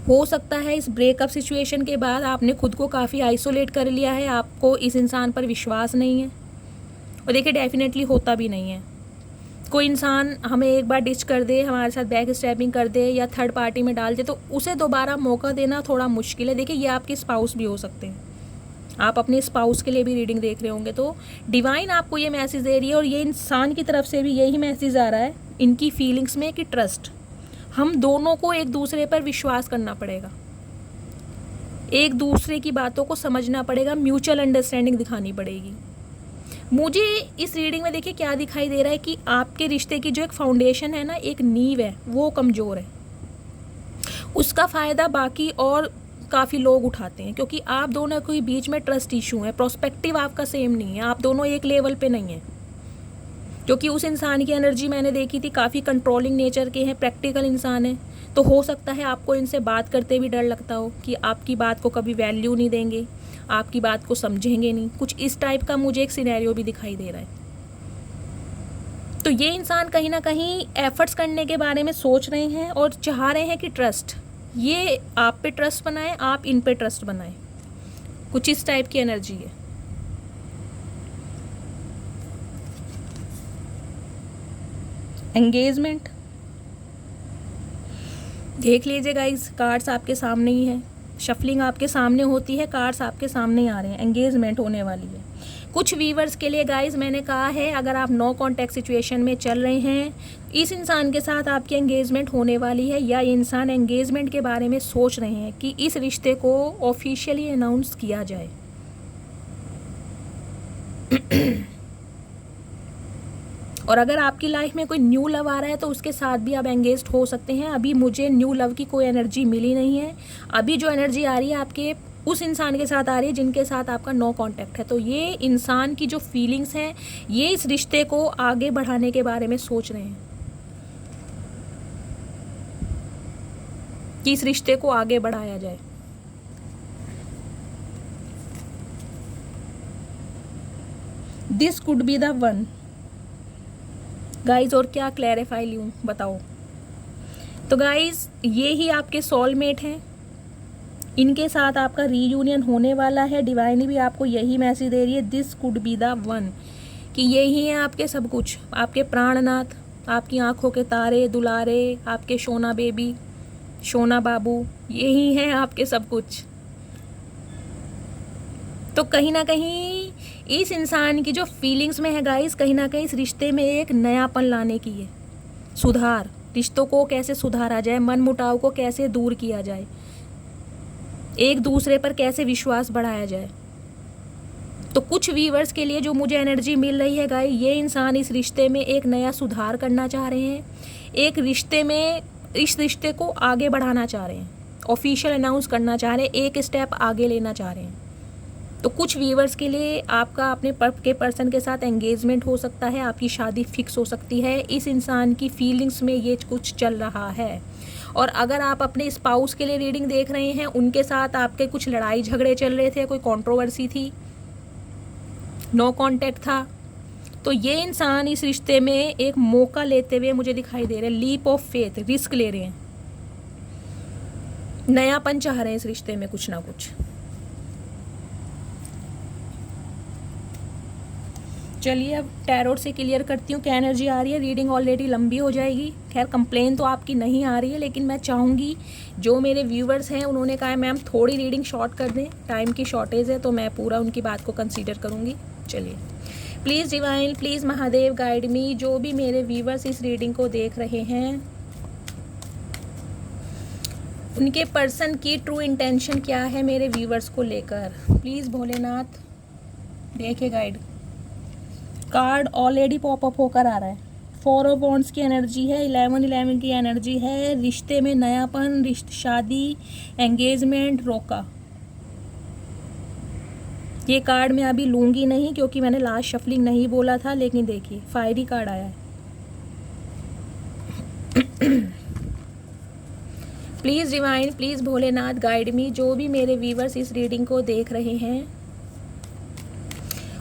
हो सकता है इस ब्रेकअप सिचुएशन के बाद आपने खुद को काफ़ी आइसोलेट कर लिया है, आपको इस इंसान पर विश्वास नहीं है। और देखिए डेफिनेटली होता भी नहीं है। कोई इंसान हमें एक बार डिच कर दे, हमारे साथ बैक स्टैपिंग कर दे या थर्ड पार्टी में डाल दे, तो उसे दोबारा मौका देना थोड़ा मुश्किल है। देखिए ये आपके स्पाउस भी हो सकते हैं, आप अपने स्पाउस के लिए भी रीडिंग देख रहे होंगे। तो डिवाइन आपको ये मैसेज दे रही है और ये इंसान की तरफ से भी यही मैसेज आ रहा है इनकी फीलिंग्स में कि ट्रस्ट, हम दोनों को एक दूसरे पर विश्वास करना पड़ेगा, एक दूसरे की बातों को समझना पड़ेगा, म्यूचुअल अंडरस्टैंडिंग दिखानी पड़ेगी। मुझे इस रीडिंग में देखिए क्या दिखाई दे रहा है कि आपके रिश्ते की जो एक फाउंडेशन है ना, एक नींव है, वो कमज़ोर है। उसका फ़ायदा बाकी और काफ़ी लोग उठाते हैं, क्योंकि आप दोनों के बीच में ट्रस्ट इशू है, प्रोस्पेक्टिव आपका सेम नहीं है, आप दोनों एक लेवल पे नहीं है। क्योंकि उस इंसान की एनर्जी मैंने देखी थी, काफ़ी कंट्रोलिंग नेचर के हैं, प्रैक्टिकल इंसान है। तो हो सकता है आपको इनसे बात करते भी डर लगता हो कि आपकी बात को कभी वैल्यू नहीं देंगे, आपकी बात को समझेंगे नहीं, कुछ इस टाइप का मुझे एक सिनेरियो भी दिखाई दे रहा है। तो ये इंसान कहीं ना कहीं एफर्ट्स करने के बारे में सोच रहे हैं और चाह रहे हैं कि ट्रस्ट, ये आप पे ट्रस्ट बनाए, आप इन पे ट्रस्ट बनाए, कुछ इस टाइप की एनर्जी है। एंगेजमेंट, देख लीजिए गाइस, कार्ड्स आपके सामने ही है, शफलिंग आपके सामने होती है, कार्ड्स आपके सामने ही आ रहे हैं, एंगेजमेंट होने वाली है। कुछ व्यूअर्स के लिए गाइस मैंने कहा है, अगर आप नो कॉन्टैक्ट सिचुएशन में चल रहे हैं, इस इंसान के साथ आपकी एंगेजमेंट होने वाली है, या ये इंसान एंगेजमेंट के बारे में सोच रहे हैं कि इस रिश्ते को ऑफिशियली अनाउंस किया जाए। और अगर आपकी लाइफ में कोई न्यू लव आ रहा है तो उसके साथ भी आप एंगेज्ड हो सकते हैं। अभी मुझे न्यू लव की कोई एनर्जी मिली नहीं है, अभी जो एनर्जी आ रही है आपके उस इंसान के साथ आ रही है जिनके साथ आपका नो कांटेक्ट है। तो ये इंसान की जो फीलिंग्स हैं, ये इस रिश्ते को आगे बढ़ाने के बारे में सोच रहे हैं कि इस रिश्ते को आगे बढ़ाया जाए। This could be the one guys. और क्या क्लैरिफाई लूँ बताओ। तो गाइज ये ही आपके सोलमेट हैं, इनके साथ आपका रीयूनियन होने वाला है। डिवाइन भी आपको यही मैसेज दे रही है, this could be the one, कि यही है आपके सब कुछ, आपके प्राणनाथ, आपकी आंखों के तारे, दुलारे, आपके सोना बेबी, सोना बाबू, यही है आपके सब कुछ। तो कहीं ना कहीं इस इंसान की जो फीलिंग्स में है गाइस, कहीं ना कहीं इस रिश्ते में एक नयापन लाने की है, सुधार, रिश्तों को कैसे सुधारा जाए, मन मुटाव को कैसे दूर किया जाए, एक दूसरे पर कैसे विश्वास बढ़ाया जाए। तो कुछ व्यूअर्स के लिए जो मुझे एनर्जी मिल रही है गाइस, ये इंसान इस रिश्ते में एक नया सुधार करना चाह रहे हैं, एक रिश्ते में इस रिश्ते को आगे बढ़ाना चाह रहे हैं, ऑफिशियल अनाउंस करना चाह रहे हैं, एक स्टेप आगे लेना चाह रहे हैं। तो कुछ व्यूअर्स के लिए आपका अपने के पर्सन के साथ एंगेजमेंट हो सकता है, आपकी शादी फिक्स हो सकती है, इस इंसान की फीलिंग्स में ये कुछ चल रहा है। और अगर आप अपने स्पाउस के लिए रीडिंग देख रहे हैं, उनके साथ आपके कुछ लड़ाई झगड़े चल रहे थे, कोई कंट्रोवर्सी थी, नो कांटेक्ट था, तो ये इंसान इस रिश्ते में एक मौका लेते हुए मुझे दिखाई दे रहे हैं, लीप ऑफ फेथ, रिस्क ले रहे हैं। नयापन चाह रहे हैं इस रिश्ते में, कुछ ना कुछ। चलिए अब टैरोट से क्लियर करती हूँ क्या एनर्जी आ रही है। रीडिंग ऑलरेडी लंबी हो जाएगी। खैर कंप्लेन तो आपकी नहीं आ रही है, लेकिन मैं चाहूँगी जो मेरे व्यूवर्स हैं उन्होंने कहा है मैम थोड़ी रीडिंग शॉर्ट कर दें, टाइम की शॉर्टेज है, तो मैं पूरा उनकी बात को कंसीडर करूँगी। चलिए, please divine, please Mahadev guide me. जो भी मेरे व्यूवर्स इस रीडिंग को देख रहे हैं, उनके पर्सन की ट्रू इंटेंशन क्या है मेरे व्यूवर्स को लेकर। प्लीज़ भोलेनाथ देखिए गाइड। कार्ड ऑलरेडी पॉपअप होकर आ रहा है। 4 ऑफ वॉन्ड्स की एनर्जी है, 11 की एनर्जी है। रिश्ते में नयापन, शादी, एंगेजमेंट, रोका। ये कार्ड मैं अभी लूँगी नहीं क्योंकि मैंने लास्ट शफलिंग नहीं बोला था, लेकिन देखिए फायरी कार्ड आया है। Please divine, please Bholenath guide me. जो भी मेरे व्यूवर्स इस रीडिंग को देख रहे हैं,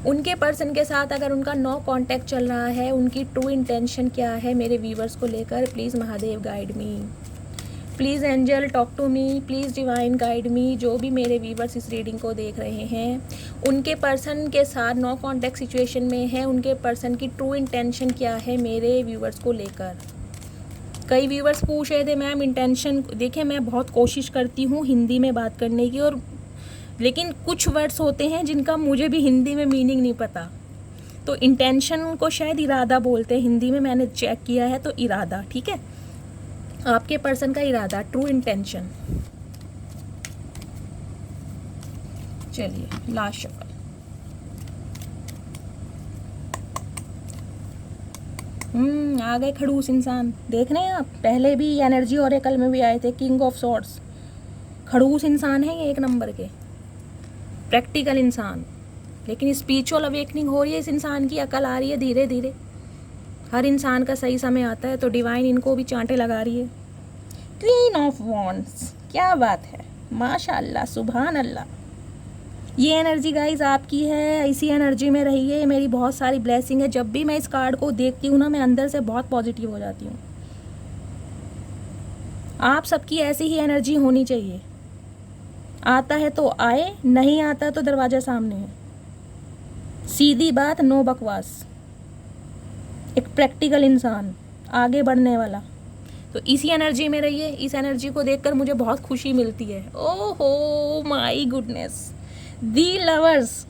उनके पर्सन के साथ अगर उनका नो कांटेक्ट चल रहा है, उनकी ट्रू इंटेंशन क्या है मेरे व्यूवर्स को लेकर। Please Mahadev guide me, please angel talk to me, please divine guide me. जो भी मेरे व्यूवर्स इस रीडिंग को देख रहे हैं, उनके पर्सन के साथ नो कांटेक्ट सिचुएशन में है, उनके पर्सन की ट्रू इंटेंशन क्या है मेरे व्यूवर्स को लेकर। कई व्यूवर्स पूछ रहे थे मैम इंटेंशन। देखिए मैं बहुत कोशिश करती हूँ हिंदी में बात करने की, और लेकिन कुछ वर्ड्स होते हैं जिनका मुझे भी हिंदी में मीनिंग नहीं पता। तो इंटेंशन को शायद इरादा बोलते हैं हिंदी में, मैंने चेक किया है, तो इरादा, ठीक है, आपके पर्सन का इरादा, ट्रू इंटेंशन। चलिए लास्ट शफल। आ गए खड़ूस इंसान। देख रहे हैं आप, पहले भी एनर्जी ओरेकल में भी आए थे, किंग ऑफ सॉर्ड्स। खड़ूस इंसान है ये, 1 नंबर के प्रैक्टिकल इंसान। लेकिन स्पिरिचुअल अवेकनिंग हो रही है इस इंसान की, अकल आ रही है धीरे धीरे। हर इंसान का सही समय आता है, तो डिवाइन इनको भी चांटे लगा रही है। क्वीन ऑफ वॉन्ड्स, क्या बात है, माशाल्लाह, सुभान अल्लाह। ये एनर्जी गाइज आपकी है, इसी एनर्जी में रहिए। मेरी बहुत सारी ब्लेसिंग है। जब भी मैं इस कार्ड को देखती हूँ ना, मैं अंदर से बहुत पॉजिटिव हो जाती हूँ। आप सबकी ऐसी ही एनर्जी होनी चाहिए। आता है तो आए, नहीं आता तो दरवाजा सामने है। सीधी बात, नो बकवास। एक प्रैक्टिकल इंसान, आगे बढ़ने वाला। तो इसी एनर्जी में रहिए। इस एनर्जी को देखकर मुझे बहुत खुशी मिलती है। ओहो माय गुडनेस, दी लवर्स।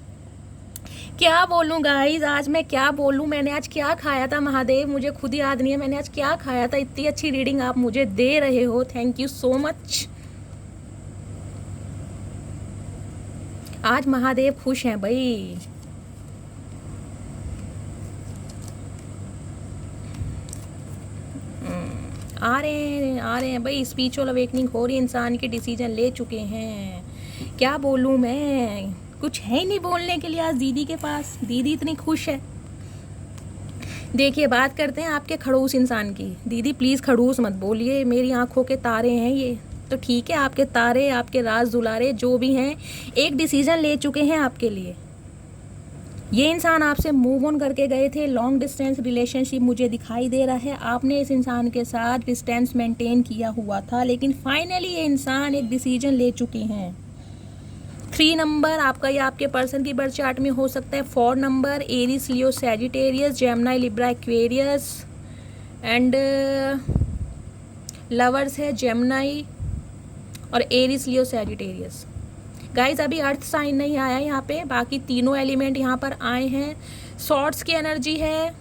क्या बोलूँ गाइज, आज मैं क्या बोलूँ। मैंने आज क्या खाया था महादेव, मुझे खुद याद नहीं है मैंने आज क्या खाया था। इतनी अच्छी रीडिंग आप मुझे दे रहे हो, थैंक यू सो मच। आज महादेव खुश हैं भाई। आ रहे हैं भाई। स्पिरिचुअल अवेकनिंग हो रही है, इंसान के डिसीजन ले चुके हैं। क्या बोलूँ मैं, कुछ है ही नहीं बोलने के लिए आज दीदी के पास। दीदी इतनी खुश है। देखिए बात करते हैं आपके खड़ूस इंसान की। दीदी प्लीज़ खड़ूस मत बोलिए, मेरी आंखों के तारे हैं ये। तो ठीक है, आपके तारे, आपके राज दुलारे जो भी हैं, एक डिसीजन ले चुके हैं आपके लिए। ये इंसान आपसे मूव ऑन करके गए थे। लॉन्ग डिस्टेंस रिलेशनशिप मुझे दिखाई दे रहा है। आपने इस इंसान के साथ डिस्टेंस मेंटेन किया हुआ था, लेकिन फाइनली ये इंसान एक डिसीजन ले चुके हैं। 3 नंबर आपका या आपके पर्सन की बर्थ चार्ट में हो सकता है। 4 number Aries, Leo, Sagittarius, Gemini, Libra, Aquarius and lovers है जेमिनी और एरीज, लियो, सैजिटेरियस। गाइज अभी अर्थ साइन नहीं आया यहाँ पे, बाकी तीनों एलिमेंट यहाँ पर आए हैं। सॉर्ड्स की एनर्जी है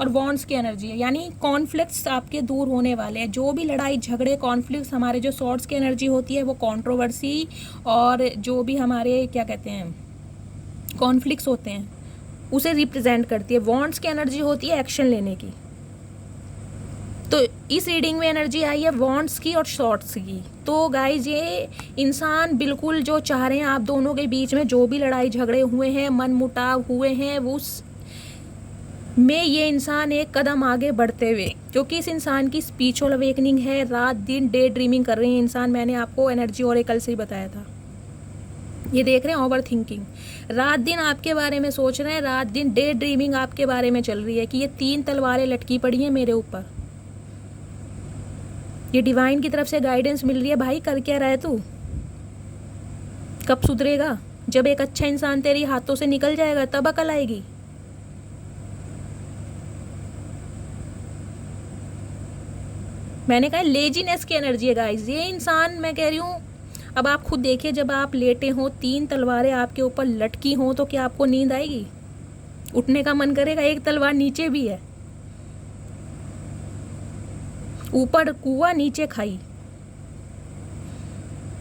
और वॉन्ड्स की एनर्जी है, यानी कॉन्फ्लिक्ट्स आपके दूर होने वाले हैं। जो भी लड़ाई झगड़े कॉन्फ्लिक्ट्स, हमारे जो सॉर्ड्स की एनर्जी होती है वो कंट्रोवर्सी और जो भी हमारे क्या कहते हैं कॉन्फ्लिक्ट्स होते हैं उसे रिप्रेजेंट करती है। वॉन्ड्स की एनर्जी होती है एक्शन लेने की। तो इस रीडिंग में एनर्जी आई है वॉन्ड्स की और सॉर्ड्स की। तो गाइज ये इंसान बिल्कुल जो चाह रहे हैं, आप दोनों के बीच में जो भी लड़ाई झगड़े हुए हैं, मन मुटाव हुए हैं, उस में ये इंसान एक कदम आगे बढ़ते हुए, क्योंकि इस इंसान की स्पिरिचुअल अवेकनिंग है। रात दिन डे ड्रीमिंग कर रहे हैं इंसान। मैंने आपको एनर्जी ओरेकल से ही बताया था। ये देख रहे हैं ओवर थिंकिंग, रात दिन आपके बारे में सोच रहे हैं, रात दिन डे ड्रीमिंग आपके बारे में चल रही है कि ये 3 तलवारें लटकी पड़ी हैं मेरे ऊपर। ये डिवाइन की तरफ से गाइडेंस मिल रही है, भाई कर क्या रहा है तू, कब सुधरेगा? जब एक अच्छा इंसान तेरी हाथों से निकल जाएगा तब अकल आएगी। मैंने कहा लेजीनेस की एनर्जी है गाइस ये इंसान, मैं कह रही हूँ। अब आप खुद देखिए, जब आप लेटे हो 3 तलवारें आपके ऊपर लटकी हों तो क्या आपको नींद आएगी? उठने का मन करेगा? एक तलवार नीचे भी है, ऊपर कुआं नीचे खाई।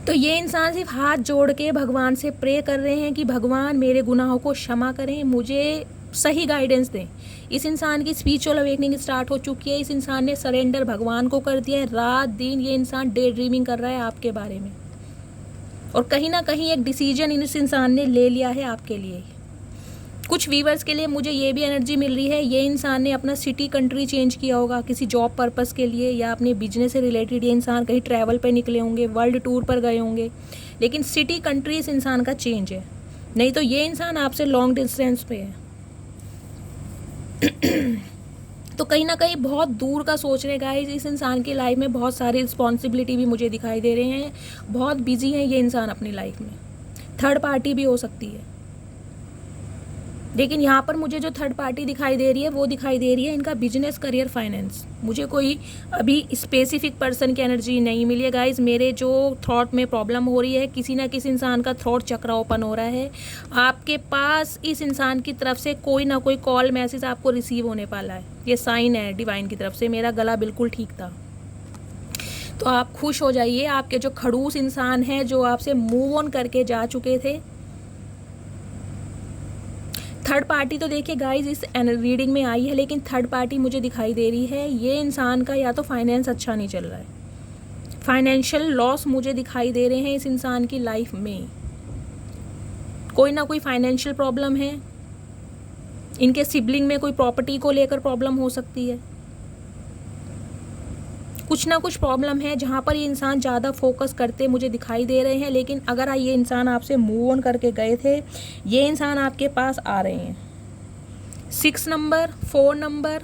तो ये इंसान सिर्फ हाथ जोड़ के भगवान से प्रे कर रहे हैं कि भगवान मेरे गुनाहों को क्षमा करें, मुझे सही गाइडेंस दें। इस इंसान की स्पिरिचुअल अवेकनिंग स्टार्ट हो चुकी है। इस इंसान ने सरेंडर भगवान को कर दिया है। रात दिन ये इंसान डे ड्रीमिंग कर रहा है आपके बारे में, और कहीं ना कहीं एक डिसीजन इस इंसान ने ले लिया है आपके लिए। कुछ व्यूवर्स के लिए मुझे ये भी एनर्जी मिल रही है, ये इंसान ने अपना सिटी कंट्री चेंज किया होगा किसी जॉब पर्पस के लिए या अपने बिजनेस से रिलेटेड। ये इंसान कहीं ट्रैवल पे निकले होंगे, वर्ल्ड टूर पर गए होंगे, लेकिन सिटी कंट्री इस इंसान का चेंज है, नहीं तो ये इंसान आपसे लॉन्ग डिस्टेंस पे है। तो कहीं ना कहीं बहुत दूर का सोच रहे गाइस। इस इंसान की लाइफ में बहुत सारी रिस्पॉन्सिबिलिटी भी मुझे दिखाई दे रहे हैं, बहुत बिजी है ये इंसान अपनी लाइफ में। थर्ड पार्टी भी हो सकती है, लेकिन यहाँ पर मुझे जो थर्ड पार्टी दिखाई दे रही है वो दिखाई दे रही है इनका बिजनेस, करियर, फाइनेंस। मुझे कोई अभी स्पेसिफिक पर्सन की एनर्जी नहीं मिली है गाइज। मेरे जो थॉट में प्रॉब्लम हो रही है, किसी ना किसी इंसान का थॉट चक्र ओपन हो रहा है। आपके पास इस इंसान की तरफ से कोई ना कोई कॉल मैसेज आपको रिसीव होने वाला है, ये साइन है डिवाइन की तरफ से। मेरा गला बिल्कुल ठीक था, तो आप खुश हो जाइए। आपके जो खड़ूस इंसान हैं जो आपसे मूव ऑन करके जा चुके थे। थर्ड पार्टी तो देखिए गाइज इस रीडिंग में आई है, लेकिन थर्ड पार्टी मुझे दिखाई दे रही है ये इंसान का या तो फाइनेंस अच्छा नहीं चल रहा है, फाइनेंशियल लॉस मुझे दिखाई दे रहे हैं इस इंसान की लाइफ में। कोई ना कोई फाइनेंशियल प्रॉब्लम है, इनके सिबलिंग में कोई प्रॉपर्टी को लेकर प्रॉब्लम हो सकती है। कुछ ना कुछ प्रॉब्लम है जहाँ पर ये इंसान ज़्यादा फोकस करते मुझे दिखाई दे रहे हैं। लेकिन अगर ये इंसान आपसे मूव ऑन करके गए थे, ये इंसान आपके पास आ रहे हैं। 6 नंबर, 4 नंबर,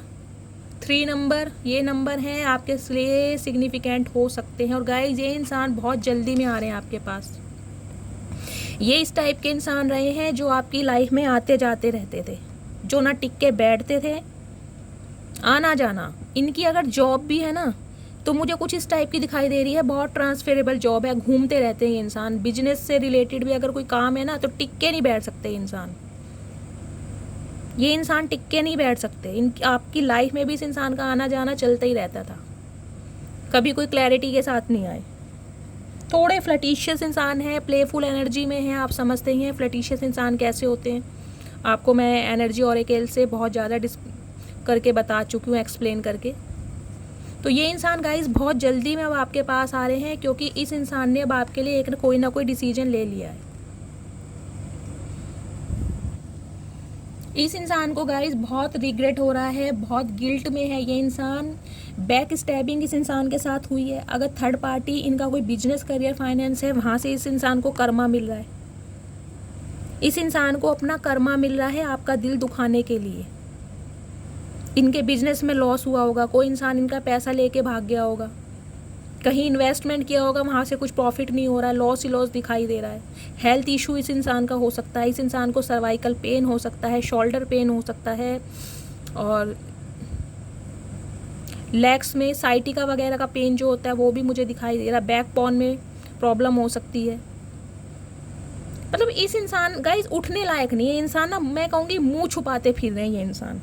3 नंबर, ये नंबर हैं आपके लिए सिग्निफिकेंट हो सकते हैं। और गाइस ये इंसान बहुत जल्दी में आ रहे हैं आपके पास। ये इस टाइप के इंसान रहे हैं जो आपकी लाइफ में आते जाते रहते थे, जो ना टिक के बैठते थे, आना जाना। इनकी अगर जॉब भी है ना तो मुझे कुछ इस टाइप की दिखाई दे रही है, बहुत ट्रांसफरेबल जॉब है, घूमते रहते हैं ये इंसान। बिजनेस से रिलेटेड भी अगर कोई काम है ना तो टिक के नहीं बैठ सकते इंसान, ये इंसान टिक के नहीं बैठ सकते। आपकी लाइफ में भी इस इंसान का आना जाना चलता ही रहता था, कभी कोई क्लैरिटी के साथ नहीं आए। थोड़े फ्लटिशियस इंसान है, प्लेफुल एनर्जी में है। आप समझते ही हैं फ्लटिशियस इंसान कैसे होते हैं, आपको मैं एनर्जी ऑरेकल से बहुत ज़्यादा करके बता चुकी हूँ, एक्सप्लेन करके। तो ये इंसान गाइस बहुत जल्दी में अब आपके पास आ रहे हैं, क्योंकि इस इंसान ने अब आपके लिए एक कोई ना कोई डिसीजन ले लिया है। इस इंसान को गाइस बहुत रिग्रेट हो रहा है, बहुत गिल्ट में है ये इंसान। बैक स्टैबिंग इस इंसान के साथ हुई है। अगर थर्ड पार्टी इनका कोई बिजनेस, करियर, फाइनेंस है, वहाँ से इस इंसान को कर्मा मिल रहा है। इस इंसान को अपना कर्मा मिल रहा है आपका दिल दुखाने के लिए। इनके बिजनेस में लॉस हुआ होगा, कोई इंसान इनका पैसा लेके भाग गया होगा, कहीं इन्वेस्टमेंट किया होगा, वहाँ से कुछ प्रॉफिट नहीं हो रहा है, लॉस ही लॉस दिखाई दे रहा है। हेल्थ इशू इस इंसान का हो सकता है, इस इंसान को सर्वाइकल पेन हो सकता है, शोल्डर पेन हो सकता है, और लेग्स में साइटिका वगैरह का पेन जो होता है वो भी मुझे दिखाई दे रहा है। बैक बोन में प्रॉब्लम हो सकती है। मतलब इस इंसान गाइस उठने लायक नहीं है इंसान ना, मैं कहूँगी मुँह छुपाते फिर रहे हैं ये इंसान।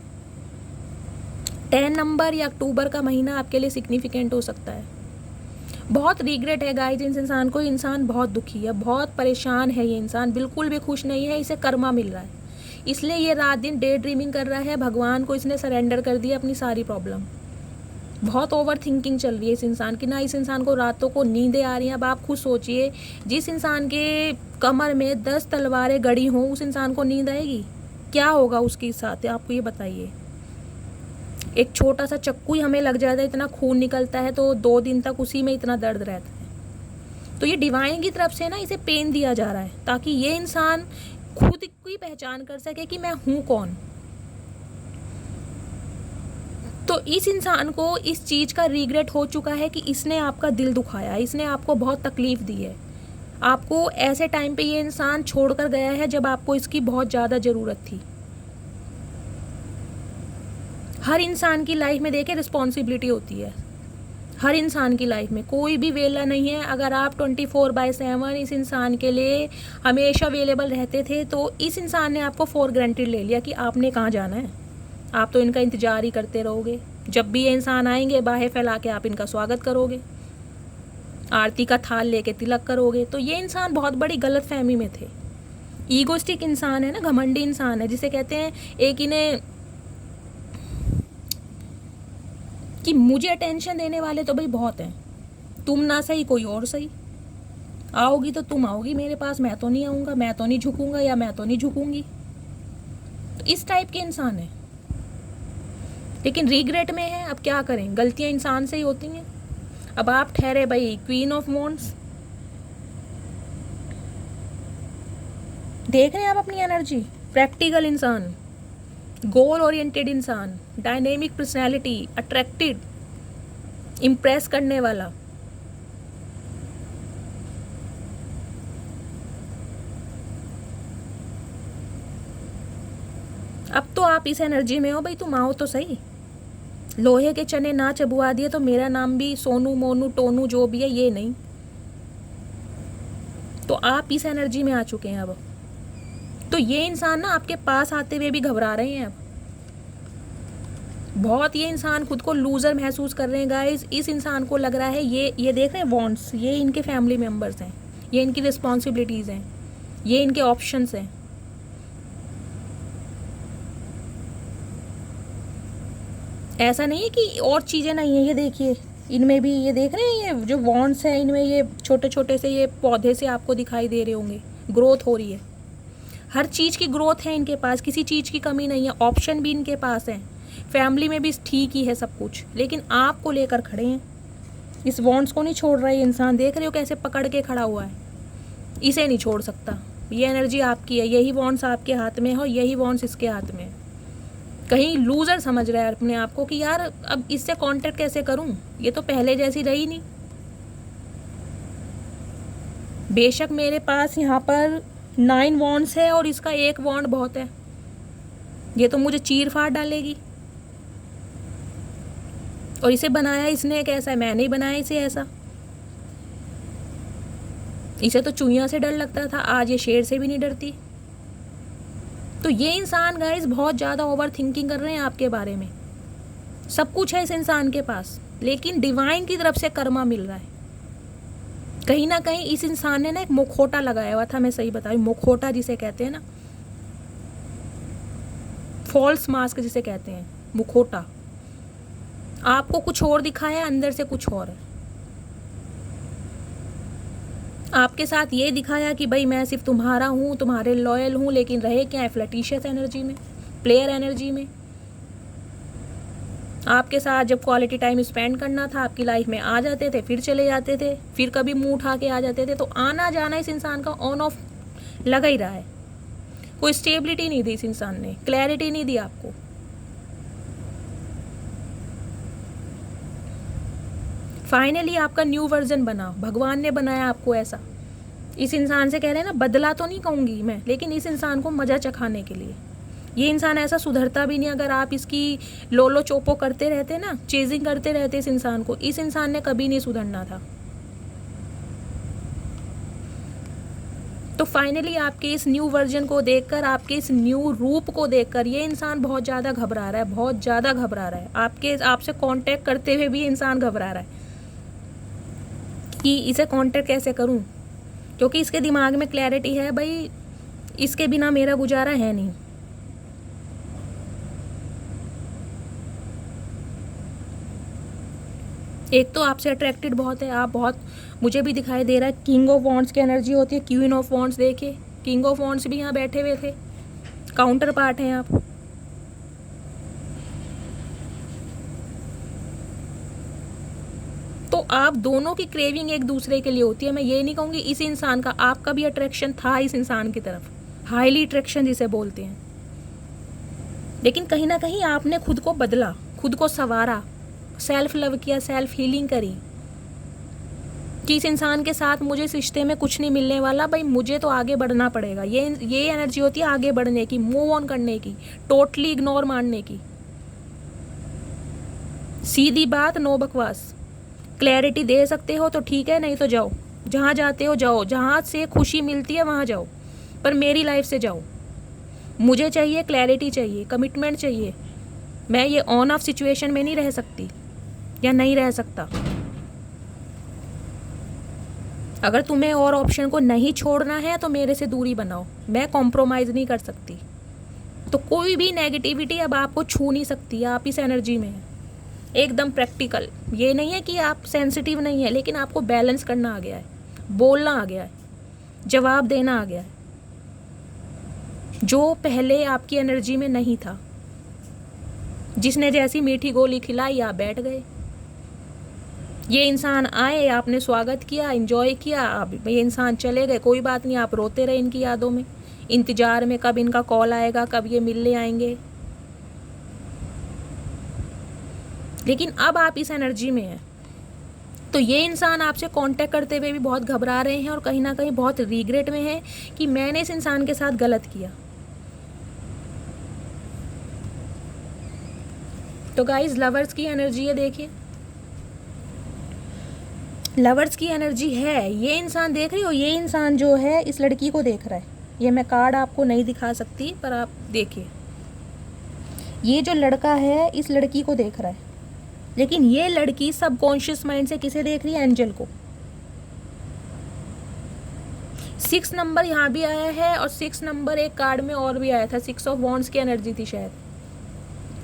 10 नंबर या अक्टूबर का महीना आपके लिए सिग्निफिकेंट हो सकता है। बहुत रिग्रेट है गाइस इस इंसान को। इंसान बहुत दुखी है, बहुत परेशान है ये इंसान, बिल्कुल भी खुश नहीं है। इसे कर्मा मिल रहा है, इसलिए ये रात दिन डे ड्रीमिंग कर रहा है। भगवान को इसने सरेंडर कर दिया अपनी सारी प्रॉब्लम। बहुत ओवर थिंकिंग चल रही है इस इंसान की ना। इस इंसान को रातों को नींदें आ रही हैं। अब आप खुद सोचिए, जिस इंसान के कमर में 10 तलवारें गड़ी हों उस इंसान को नींद आएगी? क्या होगा उसके साथ, आपको ये बताइए। एक छोटा सा चक्कू ही हमें लग जाता है, इतना खून निकलता है, तो 2 दिन तक उसी में इतना दर्द रहता है। तो ये डिवाइन की तरफ से ना इसे पेन दिया जा रहा है, ताकि ये इंसान खुद की पहचान कर सके कि मैं हूँ कौन। तो इस इंसान को इस चीज़ का रिग्रेट हो चुका है कि इसने आपका दिल दुखाया, इसने आपको बहुत तकलीफ़ दी है। आपको ऐसे टाइम पे ये इंसान छोड़कर गया है जब आपको इसकी बहुत ज़्यादा ज़रूरत थी। हर इंसान की लाइफ में देखिए रिस्पॉन्सिबिलिटी होती है, हर इंसान की लाइफ में कोई भी वेला नहीं है। अगर आप 24/7 इस इंसान के लिए हमेशा अवेलेबल रहते थे तो इस इंसान ने आपको फॉर ग्रांटेड ले लिया कि आपने कहाँ जाना है, आप तो इनका इंतज़ार ही करते रहोगे। जब भी ये इंसान आएंगे बाहें फैला के आप इनका स्वागत करोगे, आरती का थाल लेके तिलक करोगे। तो ये इंसान बहुत बड़ी गलत फहमी में थे। ईगोस्टिक इंसान है ना, घमंडी इंसान है, जिसे कहते हैं एक इन्हें कि मुझे अटेंशन देने वाले तो भाई बहुत हैं, तुम ना सही कोई और सही, आओगी तो तुम आओगी मेरे पास, मैं तो नहीं आऊँगा, मैं तो नहीं झुकूंगा या मैं तो नहीं झुकूंगी। तो इस टाइप के इंसान है, लेकिन रिग्रेट में है। अब क्या करें, गलतियां इंसान से ही होती हैं। अब आप ठहरे भाई क्वीन ऑफ वॉन्ड्स, देख रहे हैं आप अपनी एनर्जी, प्रैक्टिकल इंसान, गोल ओरिएंटेड इंसान, डायनेमिक पर्सनैलिटी, अट्रैक्टेड, इम्प्रेस करने वाला। अब तो आप इस एनर्जी में हो भाई, तुम आओ तो सही। लोहे के चने ना चबुआ दिए तो मेरा नाम भी सोनू मोनू टोनू जो भी है ये नहीं। तो आप इस एनर्जी में आ चुके हैं अब। तो ये इंसान ना आपके पास आते हुए भी घबरा रहे हैं अब बहुत। ये इंसान खुद को लूज़र महसूस कर रहे हैं गाइस। इस इंसान को लग रहा है ये देख रहे हैं वॉन्ट्स, ये इनके फैमिली मेम्बर्स हैं, ये इनकी रिस्पॉन्सिबिलिटीज़ हैं, ये इनके ऑप्शंस हैं। ऐसा नहीं है कि और चीज़ें नहीं है, ये देखिए इनमें भी, ये देख रहे हैं ये जो वॉन्ट्स हैं इनमें ये छोटे छोटे से ये पौधे से आपको दिखाई दे रहे होंगे, ग्रोथ हो रही है। हर चीज़ की ग्रोथ है इनके पास, किसी चीज़ की कमी नहीं है, ऑप्शन भी इनके पास है, फैमिली में भी ठीक ही है सब कुछ। लेकिन आपको लेकर खड़े हैं, इस वॉन्ट्स को नहीं छोड़ रहा है इंसान। देख रहे हो कैसे पकड़ के खड़ा हुआ है, इसे नहीं छोड़ सकता। ये एनर्जी आपकी है, यही वॉन्ट्स आपके हाथ में है और यही वॉन्ट्स इसके हाथ में है। कहीं लूज़र समझ रहा है अपने आप को कि यार अब इससे कांटेक्ट कैसे करूं, ये तो पहले जैसी रही नहीं। बेशक मेरे पास यहाँ पर 9 वॉन्ड्स है और इसका एक वॉन्ड बहुत है, ये तो मुझे चीर फाड़ डालेगी। और इसे बनाया इसने कैसा है, मैंने ही बनाया इसे ऐसा। इसे तो चूहिया से डर लगता था, आज ये शेर से भी नहीं डरती। तो ये इंसान गाइस बहुत ज़्यादा ओवर थिंकिंग कर रहे हैं आपके बारे में। सब कुछ है इस इंसान के पास, लेकिन डिवाइन की तरफ से कर्मा मिल रहा है। कहीं ना कहीं इस इंसान ने ना एक मुखौटा लगाया हुआ था, मैं सही बता रही हूँ, मुखौटा जिसे कहते हैं ना, फॉल्स मास्क जिसे कहते हैं, मुखौटा। आपको कुछ और दिखाया, अंदर से कुछ और है। आपके साथ ये दिखाया कि भाई मैं सिर्फ तुम्हारा हूँ, तुम्हारे लॉयल हूँ, लेकिन रहे क्या है फ्लर्टिशियस एनर्जी में, प्लेयर एनर्जी में। आपके साथ जब क्वालिटी टाइम स्पेंड करना था आपकी लाइफ में आ जाते थे, फिर चले जाते थे, फिर कभी मुंह उठा के आ जाते थे। तो आना जाना इस इंसान का ऑन ऑफ लगा ही रहा है। कोई स्टेबिलिटी नहीं दी इस इंसान ने, क्लैरिटी नहीं दी आपको। फाइनली आपका न्यू वर्जन बना, भगवान ने बनाया आपको ऐसा। इस इंसान से कह रहे हैं ना, बदला तो नहीं कहूँगी मैं, लेकिन इस इंसान को मज़ा चखाने के लिए। ये इंसान ऐसा सुधरता भी नहीं अगर आप इसकी लोलो चोपो करते रहते ना, चेजिंग करते रहते इस इंसान को। इस इंसान ने कभी नहीं सुधरना था। तो फाइनली आपके इस न्यू वर्जन को देखकर, आपके इस न्यू रूप को देखकर ये इंसान बहुत ज़्यादा घबरा रहा है, बहुत ज़्यादा घबरा रहा है। आपसे कांटेक्ट करते हुए भी इंसान घबरा रहा है कि इसे कांटेक्ट कैसे करूं, क्योंकि इसके दिमाग में क्लैरिटी है भाई इसके बिना मेरा गुजारा है नहीं। एक तो आपसे अट्रैक्टेड बहुत है, आप बहुत, मुझे भी दिखाई दे रहा है किंग ऑफ वॉन्ड्स की एनर्जी होती है, क्वीन ऑफ वॉन्ड्स। देखिए किंग ऑफ वॉन्ड्स भी यहाँ बैठे हुए थे, काउंटर पार्ट हैं आप। तो आप दोनों की क्रेविंग एक दूसरे के लिए होती है। मैं ये नहीं कहूँगी इस इंसान का, आपका भी अट्रैक्शन था इस इंसान की तरफ, हाईली अट्रैक्शन जिसे बोलते हैं। लेकिन कहीं ना कहीं आपने खुद को बदला, खुद को संवारा, सेल्फ लव किया, सेल्फ हीलिंग करी कि इस इंसान के साथ मुझे इस रिश्ते में कुछ नहीं मिलने वाला, भाई मुझे तो आगे बढ़ना पड़ेगा। ये एनर्जी होती है आगे बढ़ने की, मूव ऑन करने की, टोटली इग्नोर मारने की। सीधी बात, नो बकवास। क्लैरिटी दे सकते हो तो ठीक है, नहीं तो जाओ, जहाँ जाते हो जाओ, जहाँ से खुशी मिलती है वहाँ जाओ, पर मेरी लाइफ से जाओ। मुझे चाहिए क्लैरिटी, चाहिए कमिटमेंट, चाहिए। मैं ये ऑन ऑफ सिचुएशन में नहीं रह सकती या नहीं रह सकता। अगर तुम्हें और ऑप्शन को नहीं छोड़ना है तो मेरे से दूरी बनाओ, मैं कॉम्प्रोमाइज़ नहीं कर सकती। तो कोई भी नेगेटिविटी अब आपको छू नहीं सकती, आप इस एनर्जी में हैं। एकदम प्रैक्टिकल, ये नहीं है कि आप सेंसिटिव नहीं है, लेकिन आपको बैलेंस करना आ गया है, बोलना आ गया है, जवाब देना आ गया है, जो पहले आपकी एनर्जी में नहीं था। जिसने जैसी मीठी गोली खिलाई आप बैठ गए। ये इंसान आए, आपने स्वागत किया, एंजॉय किया, अब ये इंसान चले गए, कोई बात नहीं, आप रोते रहे इनकी यादों में, इंतजार में कब इनका कॉल आएगा, कब ये मिलने आएंगे। लेकिन अब आप इस एनर्जी में हैं, तो ये इंसान आपसे कांटेक्ट करते हुए भी बहुत घबरा रहे हैं और कहीं ना कहीं बहुत रिग्रेट में हैं कि मैंने इस इंसान के साथ गलत किया। तो गाइस, लवर्स की एनर्जी है, देखिए लवर्स की एनर्जी है। ये इंसान देख रही हो, ये इंसान जो है इस लड़की को देख रहा है। ये मैं कार्ड आपको नहीं दिखा सकती, पर आप देखिए, ये जो लड़का है इस लड़की को देख रहा है, लेकिन ये लड़की सबकॉन्शियस माइंड से किसे देख रही है? एंजल को। 6 नंबर यहाँ भी आया है और 6 नंबर एक कार्ड में और भी आया था, 6 ऑफ वॉन्ड्स की एनर्जी थी शायद।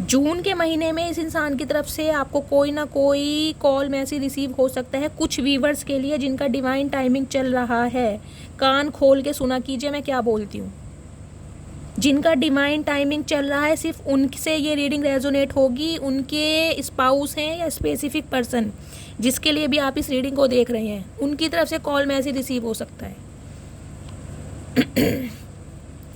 जून के महीने में इस इंसान की तरफ से आपको कोई ना कोई कॉल मैसेज रिसीव हो सकता है। कुछ व्यूवर्स के लिए जिनका डिवाइन टाइमिंग चल रहा है, कान खोल के सुना कीजिए मैं क्या बोलती हूँ। जिनका डिवाइन टाइमिंग चल रहा है, सिर्फ उनसे ये रीडिंग रेजोनेट होगी। उनके स्पाउस हैं या स्पेसिफिक पर्सन जिसके लिए भी आप इस रीडिंग को देख रहे हैं, उनकी तरफ से कॉल मैसेज रिसीव हो सकता है।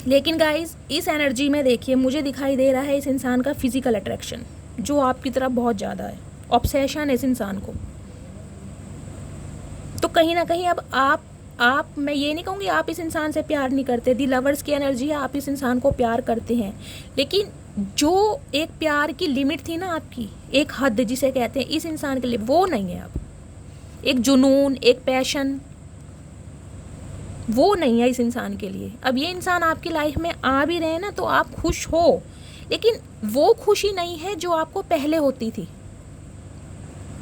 लेकिन गाइज, इस एनर्जी में देखिए, मुझे दिखाई दे रहा है इस इंसान का फिजिकल अट्रैक्शन जो आपकी तरफ बहुत ज़्यादा है, ऑब्सेशन है इस इंसान को। तो कहीं ना कहीं अब आप मैं ये नहीं कहूँगी आप इस इंसान से प्यार नहीं करते। दी लवर्स की एनर्जी है, आप इस इंसान को प्यार करते हैं, लेकिन जो एक प्यार की लिमिट थी ना आपकी, एक हद जिसे कहते हैं इस इंसान के लिए, वो नहीं है अब। एक जुनून, एक पैशन, वो नहीं है इस इंसान के लिए। अब ये इंसान आपकी लाइफ में आ भी रहे हैं ना, तो आप खुश हो, लेकिन वो खुशी नहीं है जो आपको पहले होती थी।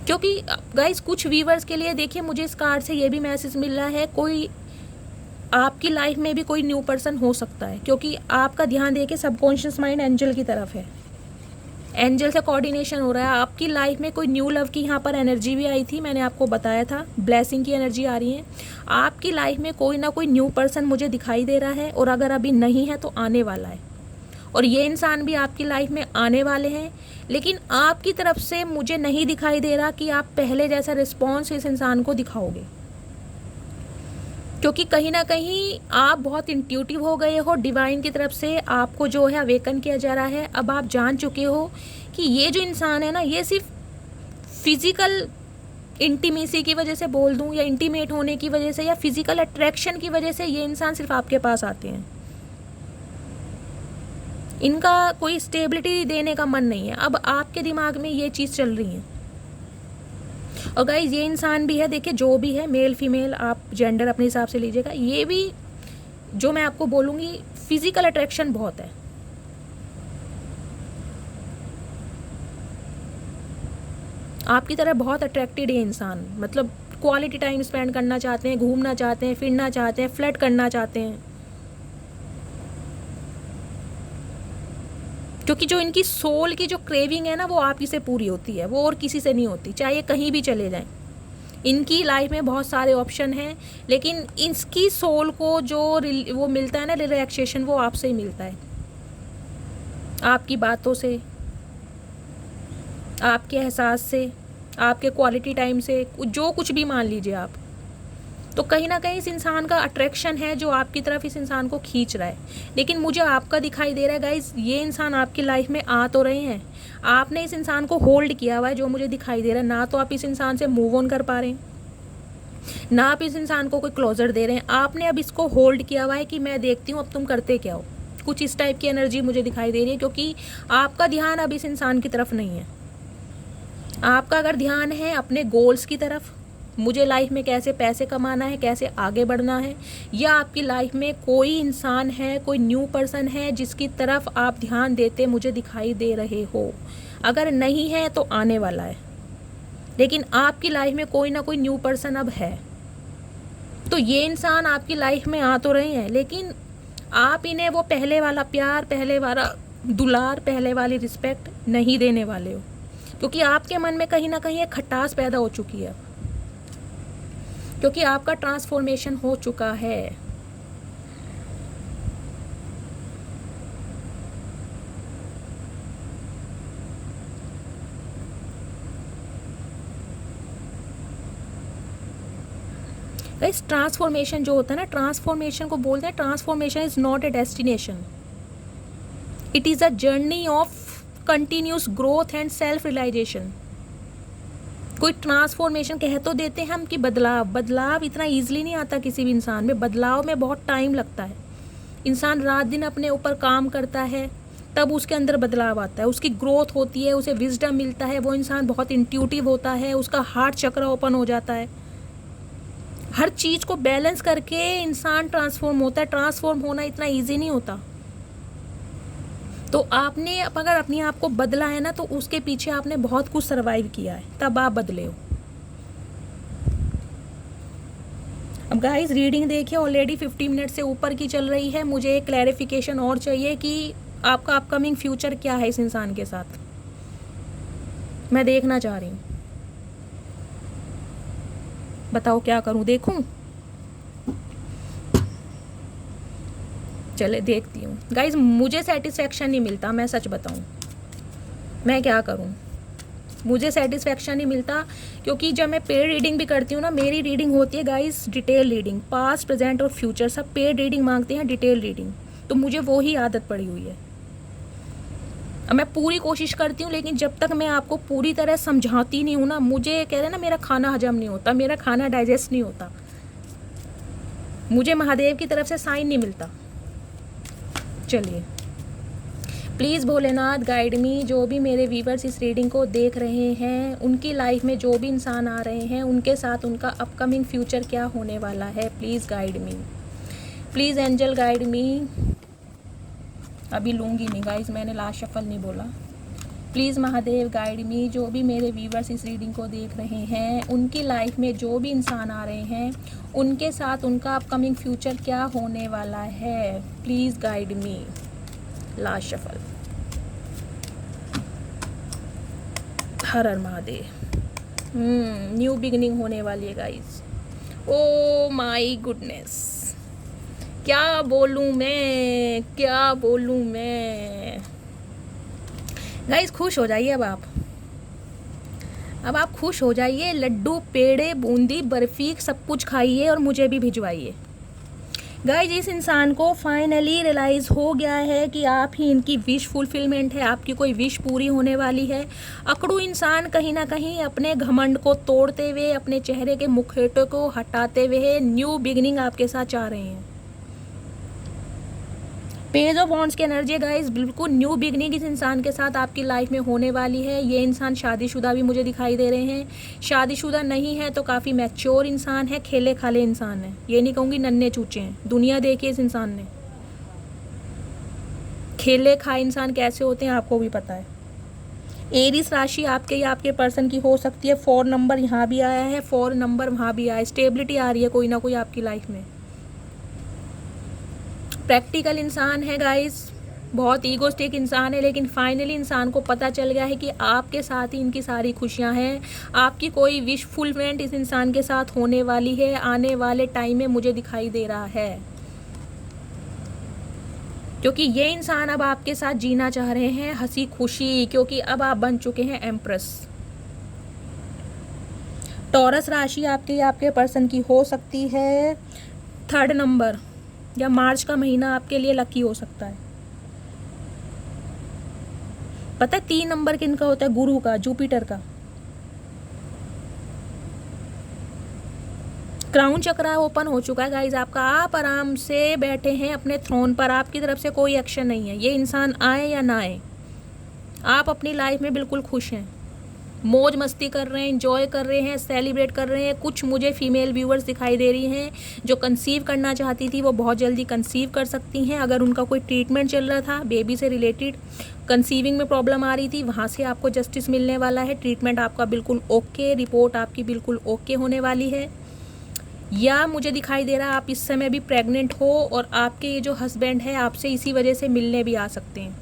क्योंकि गाइस, कुछ व्यूवर्स के लिए देखिए, मुझे इस कार्ड से ये भी मैसेज मिल रहा है, कोई आपकी लाइफ में भी कोई न्यू पर्सन हो सकता है, क्योंकि आपका ध्यान देखिए सबकॉन्शियस माइंड एंजल की तरफ है। एंजल से कोऑर्डिनेशन हो रहा है। आपकी लाइफ में कोई न्यू लव की यहाँ पर एनर्जी भी आई थी, मैंने आपको बताया था। ब्लेसिंग की एनर्जी आ रही है। आपकी लाइफ में कोई ना कोई न्यू पर्सन मुझे दिखाई दे रहा है, और अगर अभी नहीं है तो आने वाला है। और ये इंसान भी आपकी लाइफ में आने वाले हैं, लेकिन आपकी तरफ से मुझे नहीं दिखाई दे रहा कि आप पहले जैसा रिस्पॉन्स इस इंसान को दिखाओगे, क्योंकि कहीं ना कहीं आप बहुत इंट्यूटिव हो गए हो। डिवाइन की तरफ से आपको जो है अवेकन किया जा रहा है। अब आप जान चुके हो कि ये जो इंसान है ना, ये सिर्फ फिजिकल इंटीमेसी की वजह से बोल दूं, या इंटीमेट होने की वजह से, या फिजिकल अट्रैक्शन की वजह से ये इंसान सिर्फ आपके पास आते हैं। इनका कोई स्टेबिलिटी देने का मन नहीं है। अब आपके दिमाग में ये चीज़ चल रही है। और गाइज, ये इंसान भी है, देखिए जो भी है, मेल फीमेल आप जेंडर अपने हिसाब से लीजिएगा, ये भी जो मैं आपको बोलूँगी, फिजिकल अट्रैक्शन बहुत है। आपकी तरह बहुत अट्रैक्टेड है इंसान, मतलब क्वालिटी टाइम स्पेंड करना चाहते हैं, घूमना चाहते हैं, फिरना चाहते हैं, फ्लर्ट करना चाहते हैं, क्योंकि जो इनकी सोल की जो क्रेविंग है ना, वो आप ही से पूरी होती है, वो और किसी से नहीं होती, चाहे ये कहीं भी चले जाएं। इनकी लाइफ में बहुत सारे ऑप्शन हैं, लेकिन इसकी सोल को जो वो मिलता है ना रिलैक्सेशन, वो आपसे ही मिलता है, आपकी बातों से, आपके एहसास से, आपके क्वालिटी टाइम से, जो कुछ भी मान लीजिए आप। तो कहीं ना कहीं इस इंसान का अट्रैक्शन है जो आपकी तरफ इस इंसान को खींच रहा है। लेकिन मुझे आपका दिखाई दे रहा है गाइस, ये इंसान आपकी लाइफ में आ तो रहे हैं, आपने इस इंसान को होल्ड किया हुआ है, जो मुझे दिखाई दे रहा है। ना तो आप इस इंसान से मूव ऑन कर पा रहे हैं, ना आप इस इंसान को कोई क्लोजर दे रहे हैं, आपने अब इसको होल्ड किया हुआ है कि मैं देखती हूँ अब तुम करते क्या हो। कुछ इस टाइप की एनर्जी मुझे दिखाई दे रही है, क्योंकि आपका ध्यान अब इस इंसान की तरफ नहीं है। आपका अगर ध्यान है अपने गोल्स की तरफ, मुझे लाइफ में कैसे पैसे कमाना है, कैसे आगे बढ़ना है, या आपकी लाइफ में कोई इंसान है, कोई न्यू पर्सन है जिसकी तरफ आप ध्यान देते मुझे दिखाई दे रहे हो। अगर नहीं है तो आने वाला है, लेकिन आपकी लाइफ में कोई ना कोई न्यू पर्सन अब है। तो ये इंसान आपकी लाइफ में आ तो रहे हैं, लेकिन आप इन्हें वो पहले वाला प्यार, पहले वाला दुलार, पहले वाली रिस्पेक्ट नहीं देने वाले हो, क्योंकि आपके मन में कहीं ना कहीं एक खटास पैदा हो चुकी है, क्योंकि आपका ट्रांसफॉर्मेशन हो चुका है। इस ट्रांसफॉर्मेशन जो होता है ना, ट्रांसफॉर्मेशन को बोलते हैं, transformation is not a destination, it is a journey of continuous growth and self realisation. कोई ट्रांसफॉर्मेशन कह तो देते हैं हम कि बदलाव इतना ईजिली नहीं आता किसी भी इंसान में, बदलाव में बहुत टाइम लगता है। इंसान रात दिन अपने ऊपर काम करता है, तब उसके अंदर बदलाव आता है, उसकी ग्रोथ होती है, उसे विजडम मिलता है, वो इंसान बहुत इंट्यूटिव होता है, उसका हार्ट चक्र ओपन हो जाता है। हर चीज़ को बैलेंस करके इंसान ट्रांसफॉर्म होता है। ट्रांसफॉर्म होना इतना ईजी नहीं होता। तो आपने अगर अपने आप को बदला है ना, तो उसके पीछे आपने बहुत कुछ सर्वाइव किया है, तब आप बदले हो। अब गाइस रीडिंग देखिए, ऑलरेडी 50 मिनट से ऊपर की चल रही है। मुझे एक क्लैरिफिकेशन और चाहिए कि आपका अपकमिंग फ्यूचर क्या है इस इंसान के साथ, मैं देखना चाह रही हूँ। बताओ क्या करूँ, देखूँ? चले देखती हूँ। गाइज मुझे सेटिस्फेक्शन नहीं मिलता, मैं सच बताऊँ, मैं क्या करूँ, मुझे सेटिस्फेक्शन नहीं मिलता। क्योंकि जब मैं पेड रीडिंग भी करती हूँ ना, मेरी रीडिंग होती है guys detail reading, past present और फ्यूचर सब पेड रीडिंग मांगते हैं, डिटेल रीडिंग। तो मुझे वो ही आदत पड़ी हुई है। अब मैं पूरी कोशिश करती हूँ, लेकिन जब तक मैं आपको पूरी तरह समझाती नहीं हूँ ना, मुझे कह रहे ना मेरा खाना हजम नहीं होता, मेरा खाना डाइजेस्ट नहीं होता, मुझे महादेव की तरफ से साइन नहीं मिलता। चलिए प्लीज़ भोलेनाथ गाइड मी, जो भी मेरे व्यूवर्स इस रीडिंग को देख रहे हैं, उनकी लाइफ में जो भी इंसान आ रहे हैं, उनके साथ उनका अपकमिंग फ्यूचर क्या होने वाला है, please guide me, please angel guide me. अभी लूँगी नहीं गाइज, मैंने लास्ट शफल नहीं बोला। प्लीज़ महादेव गाइड मी, जो भी मेरे व्यूवर्स इस रीडिंग को देख रहे हैं, उनकी लाइफ में जो भी इंसान आ रहे हैं, उनके साथ उनका अपकमिंग फ्यूचर क्या होने वाला है, please guide me. Last shuffle. Her her Mahadev. New beginning होने वाली है गाइज। ओ माई गुडनेस, क्या बोलूँ मैं, क्या बोलूँ मैं। गाइस खुश हो जाइए अब आप खुश हो जाइए। लड्डू, पेड़े, बूंदी, बर्फी सब कुछ खाइए और मुझे भी भिजवाइए। गाइस इस इंसान को फाइनली रियलाइज़ हो गया है कि आप ही इनकी विश फुलफिलमेंट है, आपकी कोई विश पूरी होने वाली है। अकड़ू इंसान कहीं ना कहीं अपने घमंड को तोड़ते हुए, अपने चेहरे के मुखौटे को हटाते हुए न्यू बिगिनिंग आपके साथ चाह रहे हैं। पेज ऑफ वॉन्ड्स की एनर्जी गाइस, बिल्कुल न्यू बिगनिंग इस इंसान के साथ आपकी लाइफ में होने वाली है। ये इंसान शादीशुदा भी मुझे दिखाई दे रहे हैं। शादीशुदा नहीं है तो काफ़ी मैच्योर इंसान है, खेले खाले इंसान है, ये नहीं कहूँगी नन्हे चूचे हैं। दुनिया देखी इस इंसान ने, खेले खाए इंसान कैसे होते हैं आपको भी पता है। एरीज राशि आपके या आपके पर्सन की हो सकती है। 4 नंबर यहाँ भी आया है, 4 नंबर वहाँ भी आया है। स्टेबिलिटी आ रही है कोई ना कोई आपकी लाइफ में। प्रैक्टिकल इंसान है गाइस, बहुत ईगोस्टिक इंसान है, लेकिन फाइनली इंसान को पता चल गया है कि आपके साथ ही इनकी सारी खुशियां हैं। आपकी कोई विश फुलफिलमेंट इस इंसान के साथ होने वाली है, आने वाले टाइम में मुझे दिखाई दे रहा है। क्योंकि ये इंसान अब आपके साथ जीना चाह रहे हैं हंसी खुशी, क्योंकि अब आप बन चुके हैं एम्प्रेस। टॉरस राशि आपके आपके पर्सन की हो सकती है 3rd नंबर, या मार्च का महीना आपके लिए लकी हो सकता है। पता है 3 नंबर किनका होता है? गुरु का, जुपिटर का। क्राउन चक्र ओपन हो चुका है गाइज आपका। आप आराम से बैठे हैं अपने थ्रोन पर, आपकी तरफ से कोई एक्शन नहीं है। ये इंसान आए या ना आए, आप अपनी लाइफ में बिल्कुल खुश हैं, मौज मस्ती कर रहे हैं, एंजॉय कर रहे हैं, सेलिब्रेट कर रहे हैं। कुछ मुझे फीमेल व्यूअर्स दिखाई दे रही हैं जो कंसीव करना चाहती थी, वो बहुत जल्दी कंसीव कर सकती हैं। अगर उनका कोई ट्रीटमेंट चल रहा था बेबी से रिलेटेड, कंसीविंग में प्रॉब्लम आ रही थी, वहाँ से आपको जस्टिस मिलने वाला है। ट्रीटमेंट आपका बिल्कुल ओके, रिपोर्ट आपकी बिल्कुल ओके होने वाली है। या मुझे दिखाई दे रहा है आप इस समय भी प्रेग्नेंट हो और आपके ये जो हस्बैंड है आपसे इसी वजह से मिलने भी आ सकते हैं।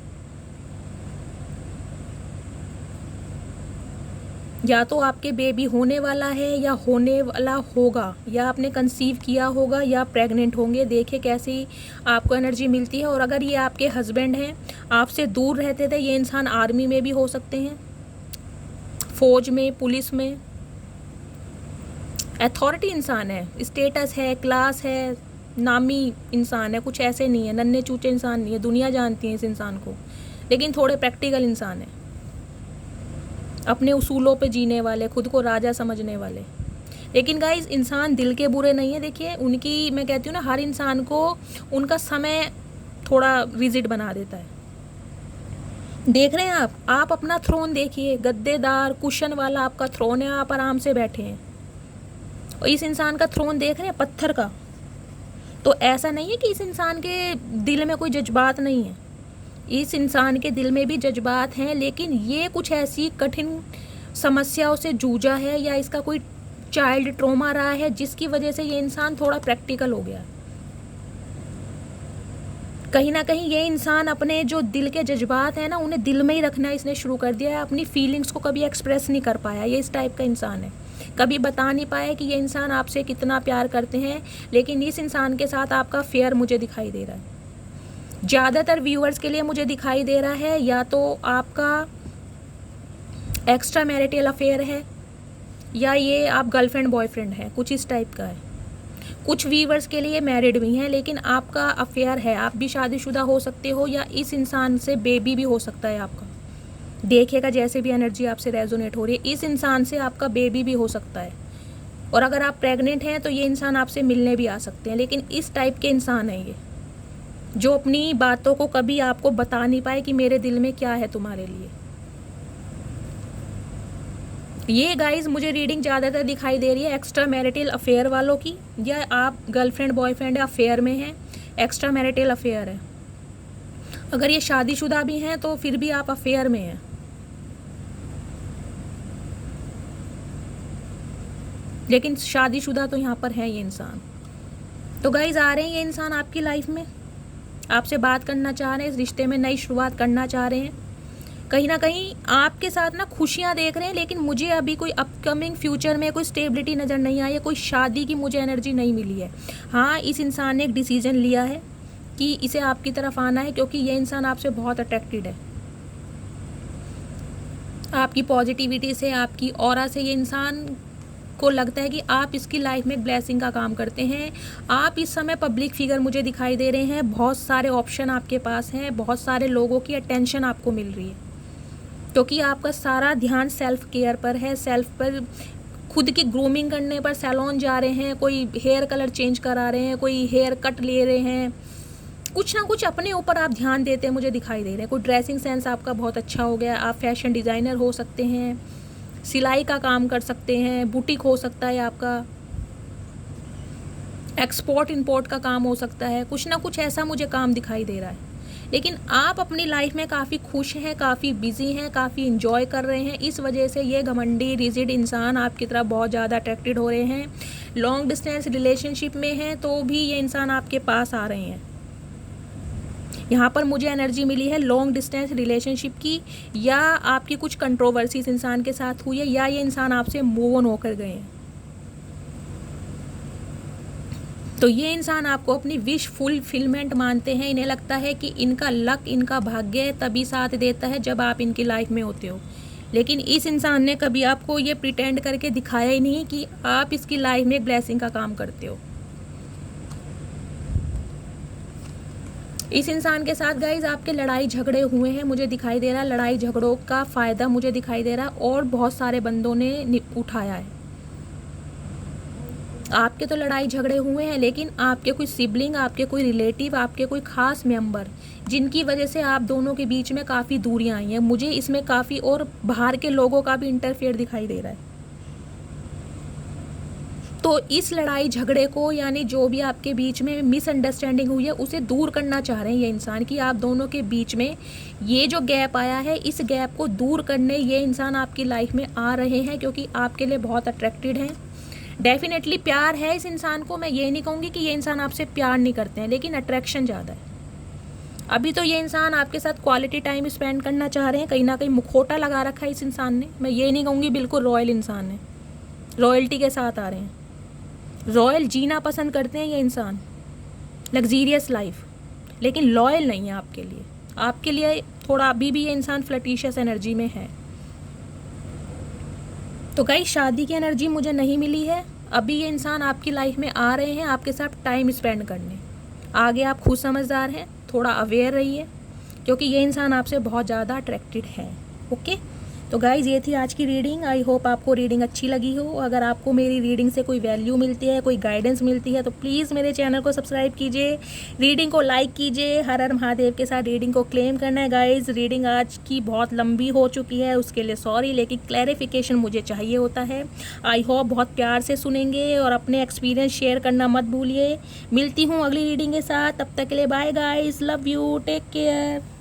या तो आपके बेबी होने वाला है या होने वाला होगा, या आपने कंसीव किया होगा या प्रेग्नेंट होंगे। देखिए कैसी आपको एनर्जी मिलती है। और अगर ये आपके हस्बैंड हैं, आपसे दूर रहते थे, ये इंसान आर्मी में भी हो सकते हैं, फौज में, पुलिस में, अथॉरिटी इंसान है, स्टेटस है, क्लास है, नामी इंसान है। कुछ ऐसे नहीं है, नन्हे चूचे इंसान नहीं है, दुनिया जानती है इस इंसान को। लेकिन थोड़े प्रैक्टिकल इंसान है, अपने उसूलों पे जीने वाले, खुद को राजा समझने वाले। लेकिन गाइस इंसान दिल के बुरे नहीं है। देखिए उनकी, मैं कहती हूँ ना, हर इंसान को उनका समय थोड़ा रिजिड बना देता है। देख रहे हैं आप अपना थ्रोन देखिए, गद्देदार कुशन वाला आपका थ्रोन है, आप आराम से बैठे हैं। और इस इंसान का थ्रोन देख रहे हैं, पत्थर का। तो ऐसा नहीं है कि इस इंसान के दिल में कोई जज्बात नहीं है, इस इंसान के दिल में भी जज्बात हैं। लेकिन ये कुछ ऐसी कठिन समस्याओं से जूझा है, या इसका कोई चाइल्ड ट्रॉमा रहा है, जिसकी वजह से ये इंसान थोड़ा प्रैक्टिकल हो गया। कहीं ना कहीं ये इंसान अपने जो दिल के जज्बात हैं ना, उन्हें दिल में ही रखना इसने शुरू कर दिया है। अपनी फीलिंग्स को कभी एक्सप्रेस नहीं कर पाया। ये इस टाइप का इंसान है, कभी बता नहीं पाया कि ये इंसान आपसे कितना प्यार करते हैं। लेकिन इस इंसान के साथ आपका फेयर मुझे दिखाई दे रहा है। ज़्यादातर व्यूअर्स के लिए मुझे दिखाई दे रहा है या तो आपका एक्स्ट्रा मैरिटल अफेयर है, या ये आप गर्लफ्रेंड बॉयफ्रेंड है, कुछ इस टाइप का है। कुछ व्यूअर्स के लिए मैरिड भी हैं, लेकिन आपका अफेयर है। आप भी शादीशुदा हो सकते हो, या इस इंसान से बेबी भी हो सकता है आपका। देखिएगा जैसे भी एनर्जी आपसे रेजोनेट हो रही है, इस इंसान से आपका बेबी भी हो सकता है। और अगर आप प्रेग्नेंट हैं तो ये इंसान आपसे मिलने भी आ सकते हैं। लेकिन इस टाइप के इंसान हैं ये, जो अपनी बातों को कभी आपको बता नहीं पाए कि मेरे दिल में क्या है तुम्हारे लिए। ये गाइज मुझे रीडिंग ज़्यादातर दिखाई दे रही है एक्स्ट्रा मैरिटल अफेयर वालों की, या आप गर्लफ्रेंड बॉयफ्रेंड अफेयर में हैं, एक्स्ट्रा मैरिटल अफेयर है। अगर ये शादीशुदा भी हैं तो फिर भी आप अफेयर में हैं। लेकिन शादीशुदा तो यहाँ पर है ये इंसान। तो गाइज आ रहे हैं ये इंसान आपकी लाइफ में, आपसे बात करना चाह रहे हैं, इस रिश्ते में नई शुरुआत करना चाह रहे हैं। कहीं ना कहीं आपके साथ ना खुशियाँ देख रहे हैं, लेकिन मुझे अभी कोई अपकमिंग फ्यूचर में कोई स्टेबिलिटी नज़र नहीं आई है, कोई शादी की मुझे एनर्जी नहीं मिली है। हाँ, इस इंसान ने एक डिसीजन लिया है कि इसे आपकी तरफ आना है, क्योंकि ये इंसान आपसे बहुत अट्रैक्टेड है। आपकी पॉजिटिविटी से, आपकी ऑरा से ये इंसान को लगता है कि आप इसकी लाइफ में एक ब्लेसिंग का काम करते हैं। आप इस समय पब्लिक फिगर मुझे दिखाई दे रहे हैं, बहुत सारे ऑप्शन आपके पास हैं, बहुत सारे लोगों की अटेंशन आपको मिल रही है, क्योंकि आपका सारा ध्यान सेल्फ केयर पर है, सेल्फ पर, खुद की ग्रूमिंग करने पर। सैलून जा रहे हैं, कोई हेयर कलर चेंज करा रहे हैं, कोई हेयर कट ले रहे हैं, कुछ ना कुछ अपने ऊपर आप ध्यान देते हैं मुझे दिखाई दे रहे हैं। कोई ड्रेसिंग सेंस आपका बहुत अच्छा हो गया, आप फैशन डिज़ाइनर हो सकते हैं, सिलाई का काम कर सकते हैं, बुटीक हो सकता है आपका, एक्सपोर्ट इंपोर्ट का काम हो सकता है, कुछ ना कुछ ऐसा मुझे काम दिखाई दे रहा है। लेकिन आप अपनी लाइफ में काफ़ी खुश हैं, काफ़ी बिजी हैं, काफ़ी इंजॉय कर रहे हैं। इस वजह से ये घमंडी रिजिड इंसान आपकी तरफ बहुत ज़्यादा अट्रैक्टेड हो रहे हैं। लॉन्ग डिस्टेंस रिलेशनशिप में हैं तो भी ये इंसान आपके पास आ रहे हैं। यहाँ पर मुझे एनर्जी मिली है लॉन्ग डिस्टेंस रिलेशनशिप की, या आपकी कुछ कंट्रोवर्सी इस इंसान के साथ हुई है, या ये इंसान आपसे मूव ऑन होकर गए हैं। तो ये इंसान आपको अपनी विश फुलफिलमेंट मानते हैं। इन्हें लगता है कि इनका लक, इनका भाग्य तभी साथ देता है जब आप इनकी लाइफ में होते हो। लेकिन इस इंसान ने कभी आपको ये प्रिटेंड करके दिखाया ही नहीं कि आप इसकी लाइफ में एक ब्लेसिंग का काम करते हो। इस इंसान के साथ गाइज आपके लड़ाई झगड़े हुए हैं, मुझे दिखाई दे रहा है। लड़ाई झगड़ों का फ़ायदा मुझे दिखाई दे रहा है और बहुत सारे बंदों ने उठाया है। आपके तो लड़ाई झगड़े हुए हैं, लेकिन आपके कोई सिबलिंग, आपके कोई रिलेटिव, आपके कोई ख़ास मेंबर, जिनकी वजह से आप दोनों के बीच में काफ़ी दूरियां आई हैं। मुझे इसमें काफ़ी और बाहर के लोगों का भी इंटरफेयर दिखाई दे रहा है। तो इस लड़ाई झगड़े को, यानी जो भी आपके बीच में मिसअंडरस्टैंडिंग हुई है, उसे दूर करना चाह रहे हैं ये इंसान कि आप दोनों के बीच में ये जो गैप आया है, इस गैप को दूर करने ये इंसान आपकी लाइफ में आ रहे हैं, क्योंकि आपके लिए बहुत अट्रैक्टेड हैं। डेफिनेटली प्यार है इस इंसान को, मैं ये नहीं कहूँगी कि ये इंसान आपसे प्यार नहीं करते हैं, लेकिन अट्रैक्शन ज़्यादा है। अभी तो ये इंसान आपके साथ क्वालिटी टाइम स्पेंड करना चाह रहे हैं। कहीं ना कहीं मुखौटा लगा रखा है इस इंसान ने, मैं ये नहीं कहूँगी बिल्कुल रॉयल इंसान है, रॉयल्टी के साथ आ रहे हैं। रॉयल जीना पसंद करते हैं ये इंसान, लग्जीरियस लाइफ, लेकिन लॉयल नहीं है आपके लिए। आपके लिए थोड़ा अभी भी ये इंसान फ्लर्टिशियस एनर्जी में है। तो गाइस, शादी की एनर्जी मुझे नहीं मिली है। अभी ये इंसान आपकी लाइफ में आ रहे हैं आपके साथ टाइम स्पेंड करने। आगे आप खुद समझदार हैं, थोड़ा अवेयर रहिए, क्योंकि ये इंसान आपसे बहुत ज़्यादा अट्रैक्टेड है। ओके, तो गाइज़ ये थी आज की रीडिंग। आई होप आपको रीडिंग अच्छी लगी हो। अगर आपको मेरी रीडिंग से कोई वैल्यू मिलती है, कोई गाइडेंस मिलती है, तो प्लीज़ मेरे चैनल को सब्सक्राइब कीजिए, रीडिंग को लाइक कीजिए। हर हर महादेव के साथ रीडिंग को क्लेम करना है गाइज़। रीडिंग आज की बहुत लंबी हो चुकी है, उसके लिए सॉरी, लेकिन क्लैरिफिकेशन मुझे चाहिए होता है। आई होप बहुत प्यार से सुनेंगे और अपने एक्सपीरियंस शेयर करना मत भूलिए। मिलती हूँ अगली रीडिंग के साथ, तब तक के लिए bye guys, love you, take care.